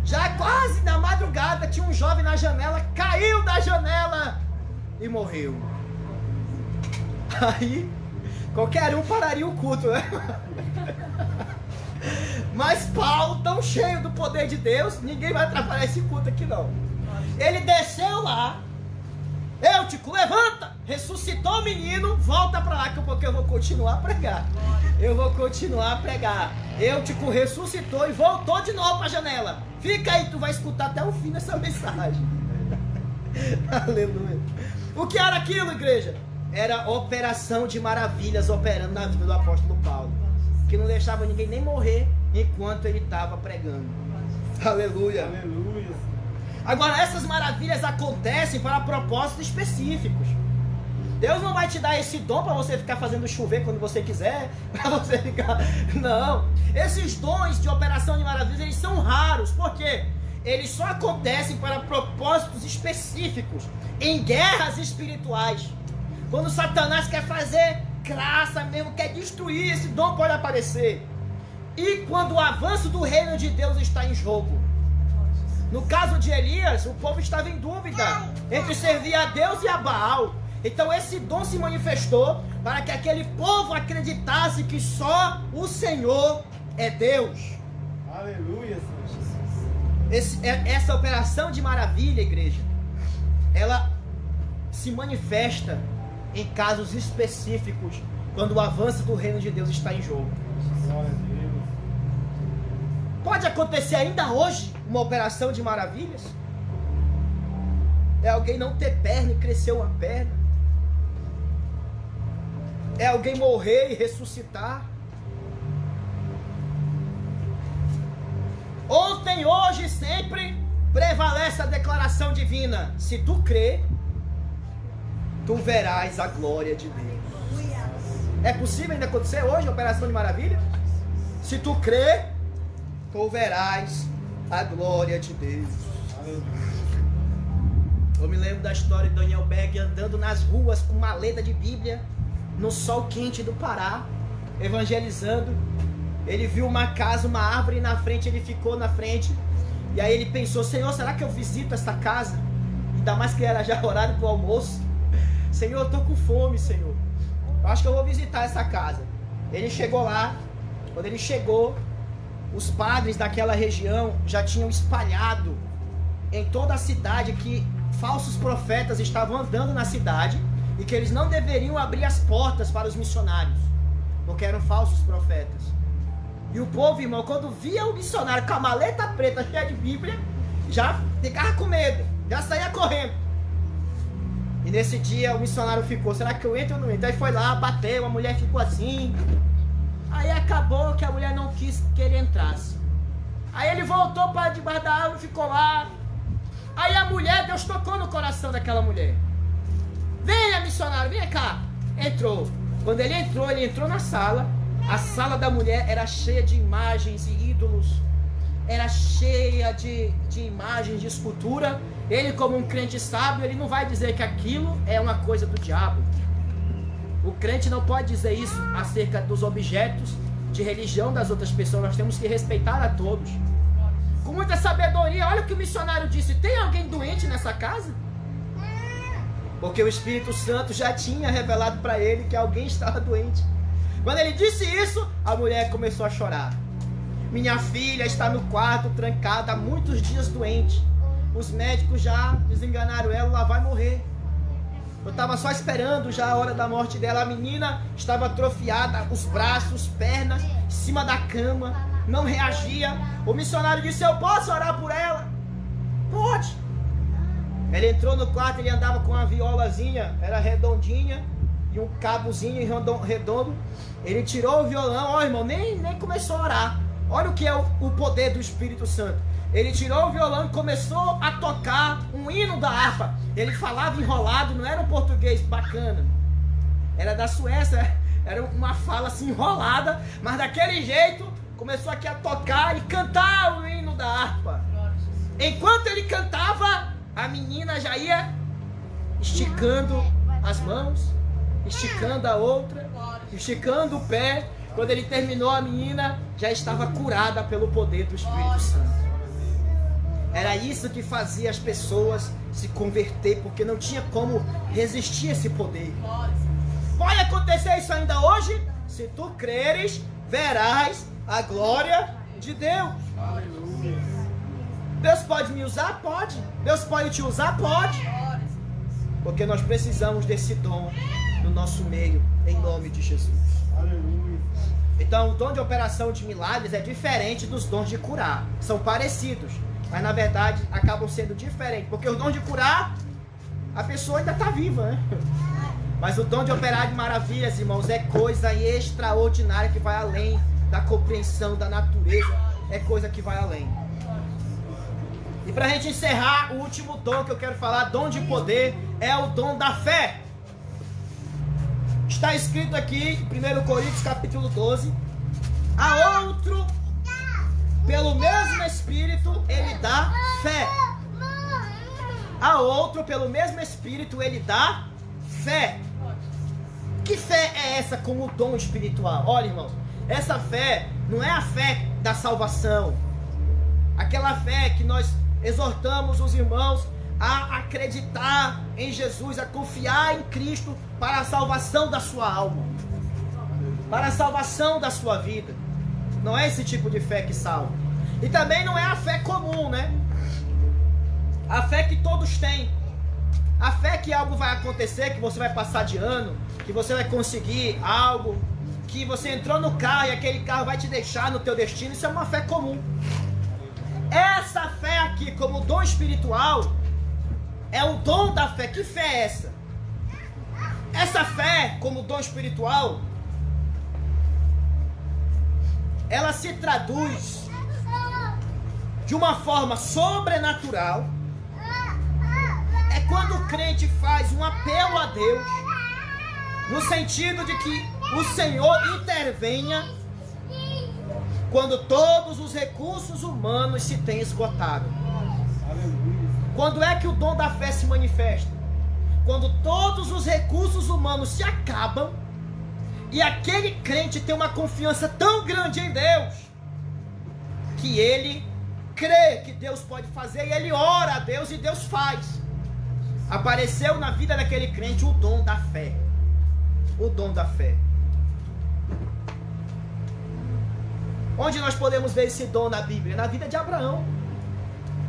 Já quase na madrugada tinha um jovem na janela, caiu da janela e morreu. Aí qualquer um pararia o culto, né? Mas Paulo, tão cheio do poder de Deus, ninguém vai atrapalhar esse culto aqui não. Ele desceu lá. Eutico, levanta! Ressuscitou o menino, volta pra lá porque eu vou continuar a pregar. Eutico ressuscitou e voltou de novo pra janela. Fica aí, tu vai escutar até o fim dessa mensagem. Aleluia. O que era aquilo, igreja? Era operação de maravilhas operando na vida do apóstolo Paulo, que não deixava ninguém nem morrer enquanto ele estava pregando. Aleluia. Aleluia. Agora, essas maravilhas acontecem para propósitos específicos. Deus não vai te dar esse dom para você ficar fazendo chover quando você quiser, para você ficar... Não. Esses dons de operação de maravilhas, eles são raros. Por quê? Eles só acontecem para propósitos específicos, em guerras espirituais. Quando Satanás quer fazer graça mesmo, quer destruir, esse dom pode aparecer. E quando o avanço do reino de Deus está em jogo. No caso de Elias, o povo estava em dúvida entre servir a Deus e a Baal. Então esse dom se manifestou para que aquele povo acreditasse que só o Senhor é Deus. Aleluia. Essa operação de maravilha, igreja, ela se manifesta em casos específicos, quando o avanço do reino de Deus está em jogo. Glória a Deus. Pode acontecer ainda hoje uma operação de maravilhas. É alguém não ter perna e crescer uma perna. É alguém morrer e ressuscitar. Ontem, hoje e sempre prevalece a declaração divina: se tu crer, tu verás a glória de Deus. É possível ainda acontecer hoje a operação de maravilha? Se tu crer, tu verás a glória de Deus. Eu me lembro da história de Daniel Berg andando nas ruas com maleta de Bíblia, no sol quente do Pará, evangelizando. Ele viu uma casa, uma árvore na frente, ele ficou na frente. E aí ele pensou: Senhor, será que eu visito essa casa? Ainda mais que era já horário para o almoço. Senhor, eu estou com fome, Senhor. Eu acho que eu vou visitar essa casa. Ele chegou lá. Quando ele chegou, os padres daquela região já tinham espalhado em toda a cidade que falsos profetas estavam andando na cidade e que eles não deveriam abrir as portas para os missionários, porque eram falsos profetas. E o povo, irmão, quando via o missionário com a maleta preta cheia de Bíblia, já ficava com medo, já saía correndo. E nesse dia o missionário ficou, será que eu entro ou não entro? Aí foi lá, bateu, a mulher ficou assim. Aí acabou que a mulher não quis que ele entrasse. Aí ele voltou para debaixo da árvore, ficou lá. Aí a mulher, Deus tocou no coração daquela mulher. Venha, missionário, vem cá. Entrou. Quando ele entrou na sala. A sala da mulher era cheia de imagens e ídolos. Era cheia de imagens, de escultura. Ele, como um crente sábio, ele não vai dizer que aquilo é uma coisa do diabo. O crente não pode dizer isso acerca dos objetos de religião das outras pessoas. Nós temos que respeitar a todos. Com muita sabedoria, olha o que o missionário disse. Tem alguém doente nessa casa? Porque o Espírito Santo já tinha revelado para ele que alguém estava doente. Quando ele disse isso, a mulher começou a chorar. Minha filha está no quarto, trancada há muitos dias doente. Os médicos já desenganaram ela, ela vai morrer. Eu estava só esperando já a hora da morte dela. A menina estava atrofiada, os braços, pernas, em cima da cama, não reagia. O missionário disse, eu posso orar por ela? Pode. Ele entrou no quarto, ele andava com uma violazinha, era redondinha, e um cabozinho redondo. Ele tirou o violão, ó irmão, nem começou a orar. Olha o que é o poder do Espírito Santo. Ele tirou o violão e começou a tocar um hino da harpa. Ele falava enrolado, não era um português bacana. Era da Suécia, era uma fala assim enrolada, mas daquele jeito começou aqui a tocar e cantar o hino da harpa. Enquanto ele cantava, a menina já ia esticando as mãos, esticando a outra, esticando o pé. Quando ele terminou, a menina já estava curada pelo poder do Espírito Santo. Era isso que fazia as pessoas se converter, porque não tinha como resistir a esse poder. Pode acontecer isso ainda hoje? Se tu creres, verás a glória de Deus. Aleluia. Deus pode me usar? Pode. Deus pode te usar? Pode. Porque nós precisamos desse dom no nosso meio, em nome de Jesus. Aleluia. Então, o dom de operação de milagres é diferente dos dons de curar. São parecidos, mas na verdade acabam sendo diferentes. Porque o dom de curar, a pessoa ainda está viva, né? Mas o dom de operar de maravilhas, irmãos, é coisa extraordinária que vai além da compreensão da natureza. É coisa que vai além. E para a gente encerrar, o último dom que eu quero falar, dom de poder, é o dom da fé. Está escrito aqui em 1 Coríntios capítulo 12. A outro, pelo mesmo Espírito, ele dá fé. A outro, pelo mesmo Espírito, ele dá fé. Que fé é essa como dom espiritual? Olha, irmãos, essa fé não é a fé da salvação. Aquela fé que nós exortamos os irmãos a acreditar em Jesus, a confiar em Cristo para a salvação da sua alma, para a salvação da sua vida. Não é esse tipo de fé que salva. E também não é a fé comum, né? A fé que todos têm. A fé que algo vai acontecer, que você vai passar de ano, que você vai conseguir algo, que você entrou no carro e aquele carro vai te deixar no teu destino. Isso é uma fé comum. Essa fé aqui, como dom espiritual, é o dom da fé. Que fé é essa? Essa fé, como dom espiritual, ela se traduz de uma forma sobrenatural. É quando o crente faz um apelo a Deus, no sentido de que o Senhor intervenha quando todos os recursos humanos se têm esgotado. Quando é que o dom da fé se manifesta? Quando todos os recursos humanos se acabam e aquele crente tem uma confiança tão grande em Deus que ele crê que Deus pode fazer e ele ora a Deus e Deus faz. Apareceu na vida daquele crente o dom da fé. O dom da fé. Onde nós podemos ver esse dom na Bíblia? Na vida de Abraão.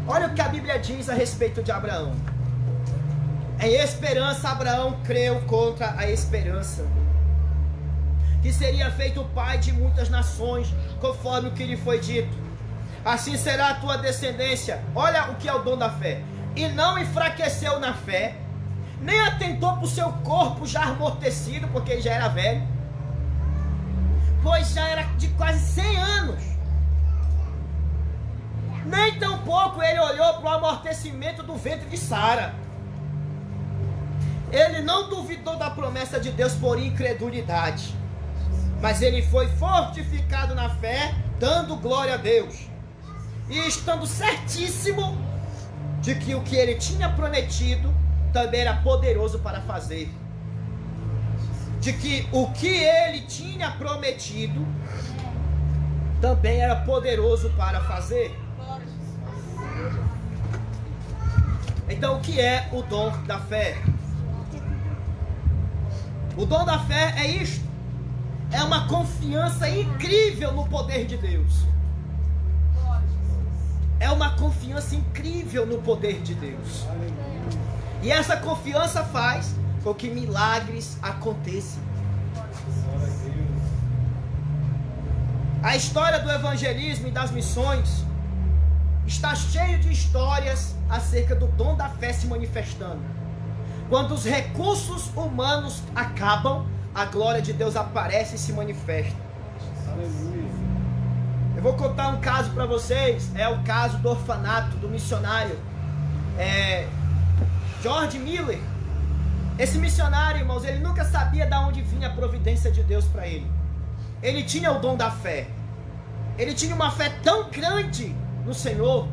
Olha o que a Bíblia diz a respeito de Abraão. Em esperança, Abraão creu contra a esperança, que seria feito pai de muitas nações, conforme o que lhe foi dito. Assim será a tua descendência. Olha o que é o dom da fé. E não enfraqueceu na fé, nem atentou para o seu corpo já amortecido, porque ele já era velho, pois já era de quase 100 anos. Nem tampouco ele olhou para o amortecimento do ventre de Sara. Ele não duvidou da promessa de Deus por incredulidade, mas ele foi fortificado na fé, dando glória a Deus, e estando certíssimo de que o que ele tinha prometido também era poderoso para fazer. De que o que ele tinha prometido também era poderoso para fazer. Então, o que é o dom da fé? O dom da fé é isto: é uma confiança incrível no poder de Deus. É uma confiança incrível no poder de Deus. E essa confiança faz com que milagres aconteçam. A história do evangelismo e das missões está cheia de histórias acerca do dom da fé se manifestando. Quando os recursos humanos acabam, a glória de Deus aparece e se manifesta. Eu vou contar um caso para vocês. É o caso do orfanato, do missionário George Miller. Esse missionário, irmãos, ele nunca sabia de onde vinha a providência de Deus para ele. Ele tinha o dom da fé. Ele tinha uma fé tão grande no Senhor.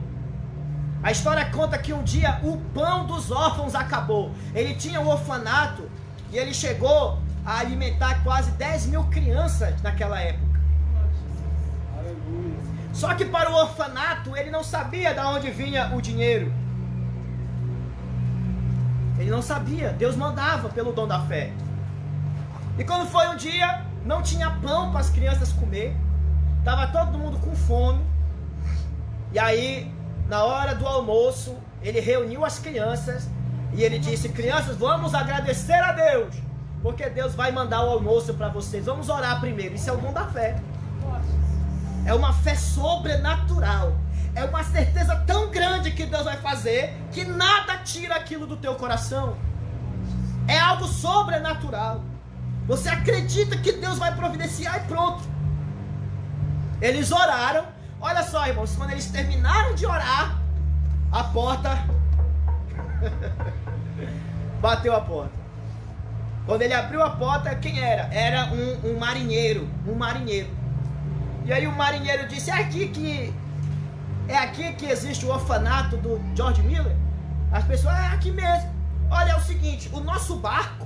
A história conta que um dia o pão dos órfãos acabou. Ele tinha um orfanato e ele chegou a alimentar quase 10 mil crianças naquela época. Só que para o orfanato ele não sabia de onde vinha o dinheiro. Ele não sabia. Deus mandava pelo dom da fé. E quando foi um dia, não tinha pão para as crianças comer. Estava todo mundo com fome. E aí, na hora do almoço, ele reuniu as crianças e ele disse: crianças, vamos agradecer a Deus, porque Deus vai mandar o almoço para vocês. Vamos orar primeiro. Isso é o dom da fé. É uma fé sobrenatural. É uma certeza tão grande que Deus vai fazer, que nada tira aquilo do teu coração. É algo sobrenatural. Você acredita que Deus vai providenciar e pronto. Eles oraram. Olha só, irmãos, quando eles terminaram de orar, a porta bateu a porta. Quando ele abriu a porta, quem era? Era um marinheiro. E aí o marinheiro disse: é aqui que existe o orfanato do George Miller? As pessoas: é aqui mesmo. Olha, é o seguinte, o nosso barco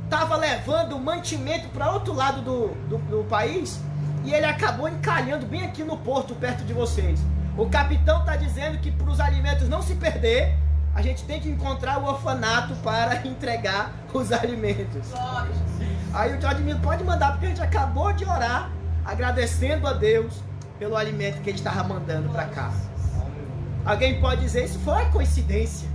estava levando mantimento para outro lado do país, e ele acabou encalhando bem aqui no porto, perto de vocês. O capitão está dizendo que para os alimentos não se perder, a gente tem que encontrar o orfanato para entregar os alimentos. Aí o George Miller: pode mandar, porque a gente acabou de orar, agradecendo a Deus pelo alimento que ele estava mandando para cá. Alguém pode dizer: isso foi coincidência?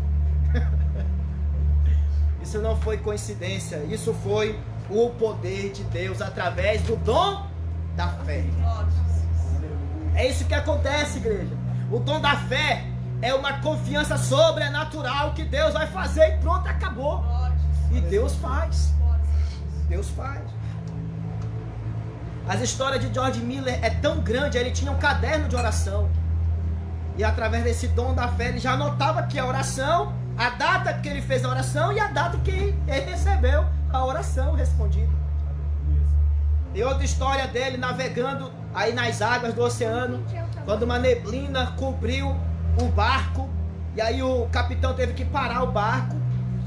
Isso não foi coincidência, isso foi o poder de Deus através do dom da fé. É isso que acontece, igreja. O dom da fé é uma confiança sobrenatural que Deus vai fazer e pronto, acabou. E Deus faz. Deus faz. As histórias de George Miller é tão grande, ele tinha um caderno de oração. E através desse dom da fé, ele já anotava que a oração, a data que ele fez a oração e a data que ele recebeu a oração respondida. E outra história dele navegando aí nas águas do oceano, quando uma neblina cobriu o barco, e aí o capitão teve que parar o barco,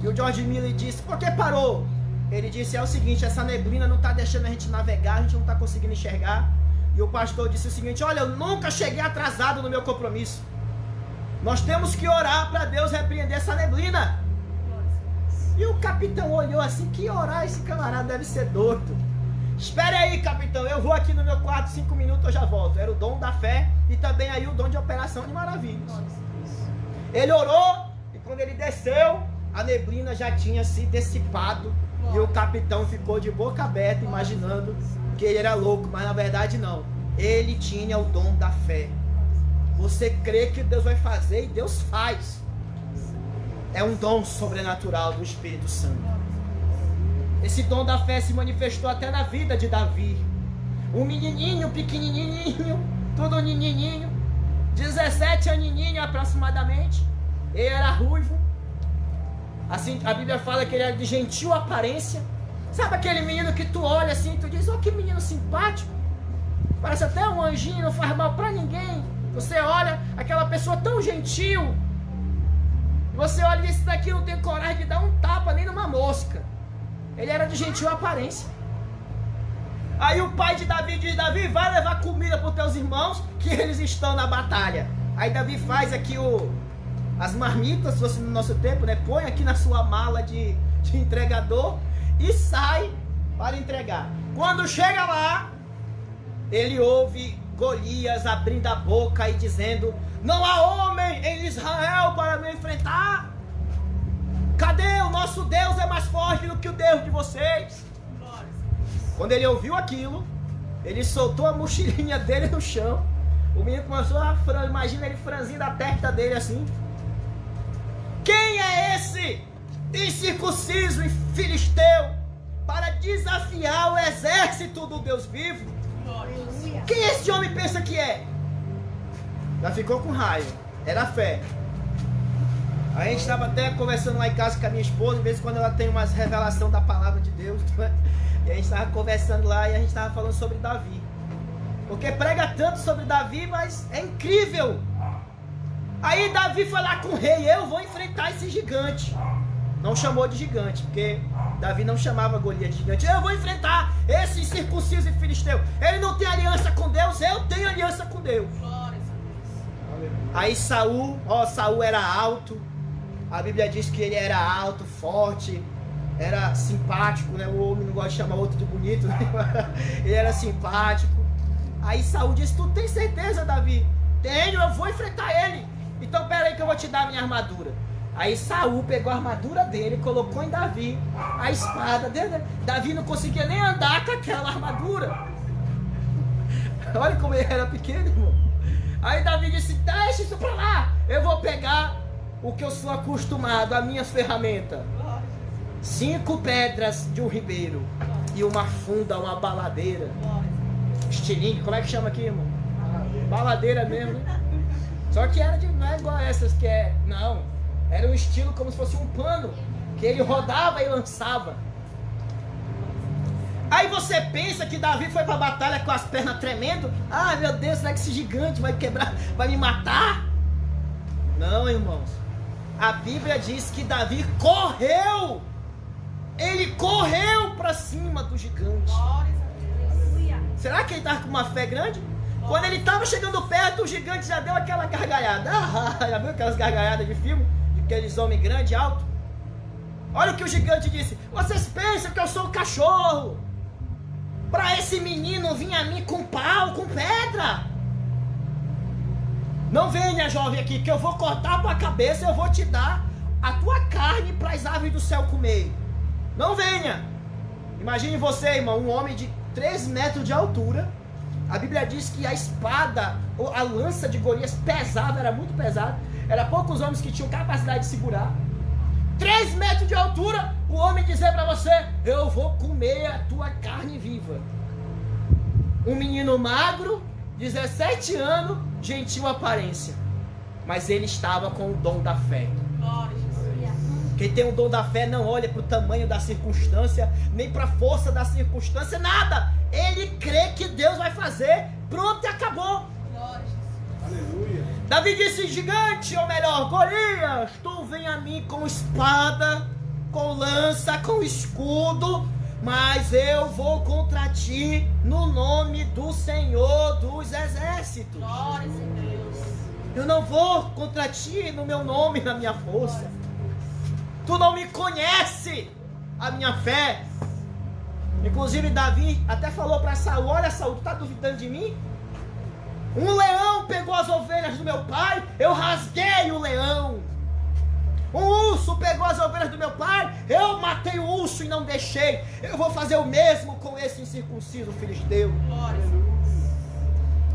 e o George Miller disse: por que parou? Ele disse: é o seguinte, essa neblina não está deixando a gente navegar, a gente não está conseguindo enxergar. E o pastor disse o seguinte: olha, eu nunca cheguei atrasado no meu compromisso. Nós temos que orar para Deus repreender essa neblina. E o capitão olhou assim: que orar, esse camarada deve ser doido. Espere aí, capitão, eu vou aqui no meu quarto, 5 minutos eu já volto. Era o dom da fé e também aí o dom de operação de maravilhas. Ele orou, e quando ele desceu, a neblina já tinha se dissipado e o capitão ficou de boca aberta imaginando que ele era louco, mas na verdade não. Ele tinha o dom da fé. Você crê que Deus vai fazer e Deus faz. É um dom sobrenatural do Espírito Santo. Esse dom da fé se manifestou até na vida de Davi. Um menininho, pequenininho, todo nininho, 17 aninho aproximadamente. Ele era ruivo. Assim, a Bíblia fala que ele era de gentil aparência. Sabe aquele menino que tu olha assim e tu diz, oh, que menino simpático. Parece até um anjinho, não faz mal pra ninguém. Você olha, aquela pessoa tão gentil. Você olha e diz, esse daqui não tem coragem de dar um tapa nem numa mosca. Ele era de gentil aparência. Aí o pai de Davi diz, Davi, vai levar comida para os teus irmãos, que eles estão na batalha. Aí Davi faz aqui as marmitas, se fosse no nosso tempo, né? Põe aqui na sua mala de entregador e sai para entregar. Quando chega lá, ele ouve Golias abrindo a boca e dizendo, não há homem em Israel para me enfrentar. Cadê? O nosso Deus é mais forte do que o Deus de vocês. Quando ele ouviu aquilo, ele soltou a mochilinha dele no chão. O menino começou a franzir, imagina ele franzindo a testa dele assim. Quem é esse incircunciso e filisteu para desafiar o exército do Deus vivo? Quem esse homem pensa que é? Já ficou com raiva. Era fé. A gente estava até conversando lá em casa com a minha esposa. De vez em quando ela tem umas revelações da palavra de Deus, né? E a gente estava conversando lá e a gente estava falando sobre Davi. Porque prega tanto sobre Davi, mas é incrível. Aí Davi foi lá com o rei, eu vou enfrentar esse gigante. Não chamou de gigante, porque Davi não chamava Golias de gigante. Eu vou enfrentar esse incircunciso e filisteu. Ele não tem aliança com Deus, eu tenho aliança com Deus. Aí Saul era alto. A Bíblia diz que ele era alto, forte, era simpático, né? O homem não gosta de chamar outro de bonito, né? Ele era simpático. Aí Saul disse, tu tem certeza, Davi? Tenho, eu vou enfrentar ele. Então pera aí que eu vou te dar a minha armadura. Aí Saul pegou a armadura dele, colocou em Davi a espada dele. Davi não conseguia nem andar com aquela armadura. Olha como ele era pequeno, irmão. Aí Davi disse, deixa isso pra lá. Eu vou pegar o que eu sou acostumado, a minha ferramenta. 5 pedras de um ribeiro e uma funda, uma baladeira. Estilingue, como é que chama aqui, irmão? Baladeira mesmo, né? Só que era não é igual essas que é, não. Era um estilo como se fosse um pano, que ele rodava e lançava. Aí você pensa que Davi foi para a batalha com as pernas tremendo. Ah, meu Deus, será que esse gigante vai quebrar, vai me matar? Não, irmãos. A Bíblia diz que Davi correu. Ele correu para cima do gigante. Será que ele estava com uma fé grande? Quando ele estava chegando perto, o gigante já deu aquela gargalhada. Já viu aquelas gargalhadas de filme? De aqueles homens grandes, altos? Olha o que o gigante disse. Vocês pensam que eu sou um cachorro? Para esse menino vir a mim com pau, com pedra? Não venha, jovem, aqui, que eu vou cortar a tua cabeça e eu vou te dar a tua carne para as aves do céu comer. Não venha. Imagine você, irmão, um homem de 3 metros de altura. A Bíblia diz que a espada, ou a lança de Golias pesava, era muito pesada. Era poucos homens que tinham capacidade de segurar. 3 metros de altura, o homem dizer para você, eu vou comer a tua carne viva. Um menino magro, 17 anos, gentil aparência. Mas ele estava com o dom da fé. Quem tem o dom da fé não olha para o tamanho da circunstância, nem para a força da circunstância, nada. Ele crê que Deus vai fazer, pronto e acabou. Aleluia. Davi disse, gigante, ou melhor, Golias, tu vem a mim com espada, com lança, com escudo, mas eu vou contra ti no nome do Senhor dos Exércitos. Eu não vou contra ti no meu nome, na minha força. Tu não me conhece a minha fé. Inclusive Davi até falou para Saul, olha Saul, tu está duvidando de mim? Um leão pegou as ovelhas do meu pai, eu rasguei o leão. Um urso pegou as ovelhas do meu pai, eu matei o urso e não deixei. Eu vou fazer o mesmo com esse incircunciso filisteu.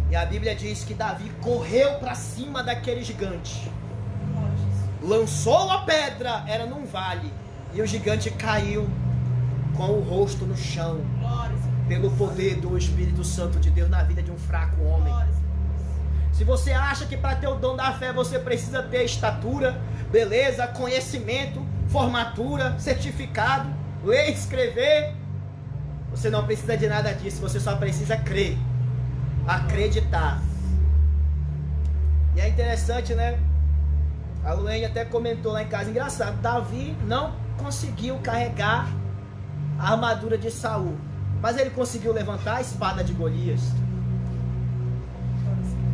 E a Bíblia diz que Davi correu para cima daquele gigante. Lançou a pedra, era num vale. E o gigante caiu com o rosto no chão. Pelo poder do Espírito Santo de Deus na vida de um fraco homem. Se você acha que para ter o dom da fé você precisa ter estatura, beleza, conhecimento, formatura, certificado, ler, escrever, você não precisa de nada disso, você só precisa crer, acreditar. E é interessante, né? A Luene até comentou lá em casa, engraçado, Davi não conseguiu carregar a armadura de Saul, mas ele conseguiu levantar a espada de Golias.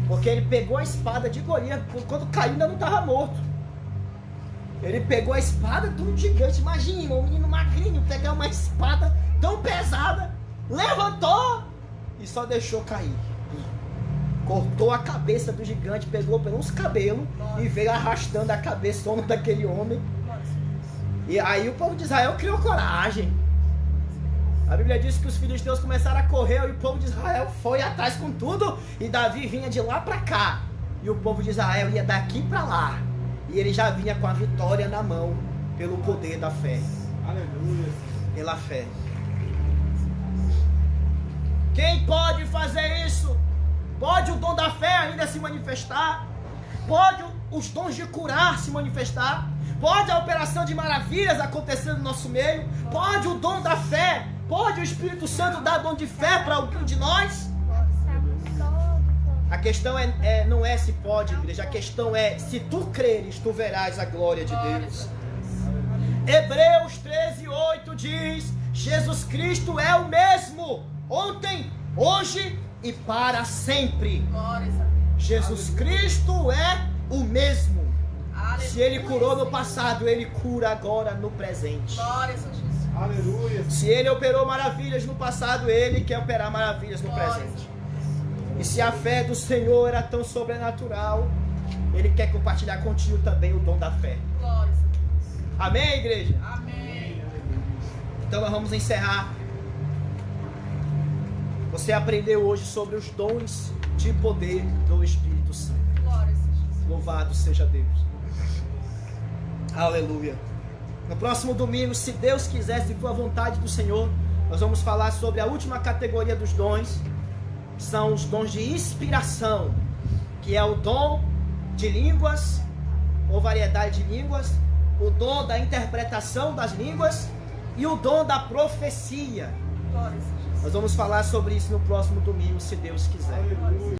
Porque ele pegou a espada de Golias, quando caiu ainda não estava morto. Ele pegou a espada de um gigante. Imagina, um menino magrinho pegar uma espada tão pesada, levantou e só deixou cair. Cortou a cabeça do gigante, pegou pelos cabelos e veio arrastando a cabeçona daquele homem. E aí o povo de Israel criou coragem. A Bíblia diz que os filisteus começaram a correr e o povo de Israel foi atrás com tudo. E Davi vinha de lá para cá. E o povo de Israel ia daqui para lá. E ele já vinha com a vitória na mão pelo poder da fé. Aleluia. Pela fé. Quem pode fazer isso? Pode o dom da fé ainda se manifestar? Pode os dons de curar se manifestar? Pode a operação de maravilhas acontecer no nosso meio? Pode o dom da fé? Pode o Espírito Santo dar dom de fé para algum de nós? A questão não é se pode, igreja. A questão é, se tu creres, tu verás a glória de Deus. Hebreus 13:8 diz: Jesus Cristo é o mesmo, ontem, hoje e para sempre. Jesus Cristo é o mesmo. Se Ele curou no passado, Ele cura agora no presente. Aleluia. Se Ele operou maravilhas no passado, Ele quer operar maravilhas no presente. E se a fé do Senhor era tão sobrenatural, Ele quer compartilhar contigo também o dom da fé. Amém, igreja? Amém. Então nós vamos encerrar. Você aprendeu hoje sobre os dons de poder do Espírito Santo. Louvado seja Deus. Aleluia. No próximo domingo, se Deus quiser, se for a vontade do Senhor, nós vamos falar sobre a última categoria dos dons. São os dons de inspiração, que é o dom de línguas, ou variedade de línguas, o dom da interpretação das línguas e o dom da profecia. Nós vamos falar sobre isso no próximo domingo, se Deus quiser. Aleluia.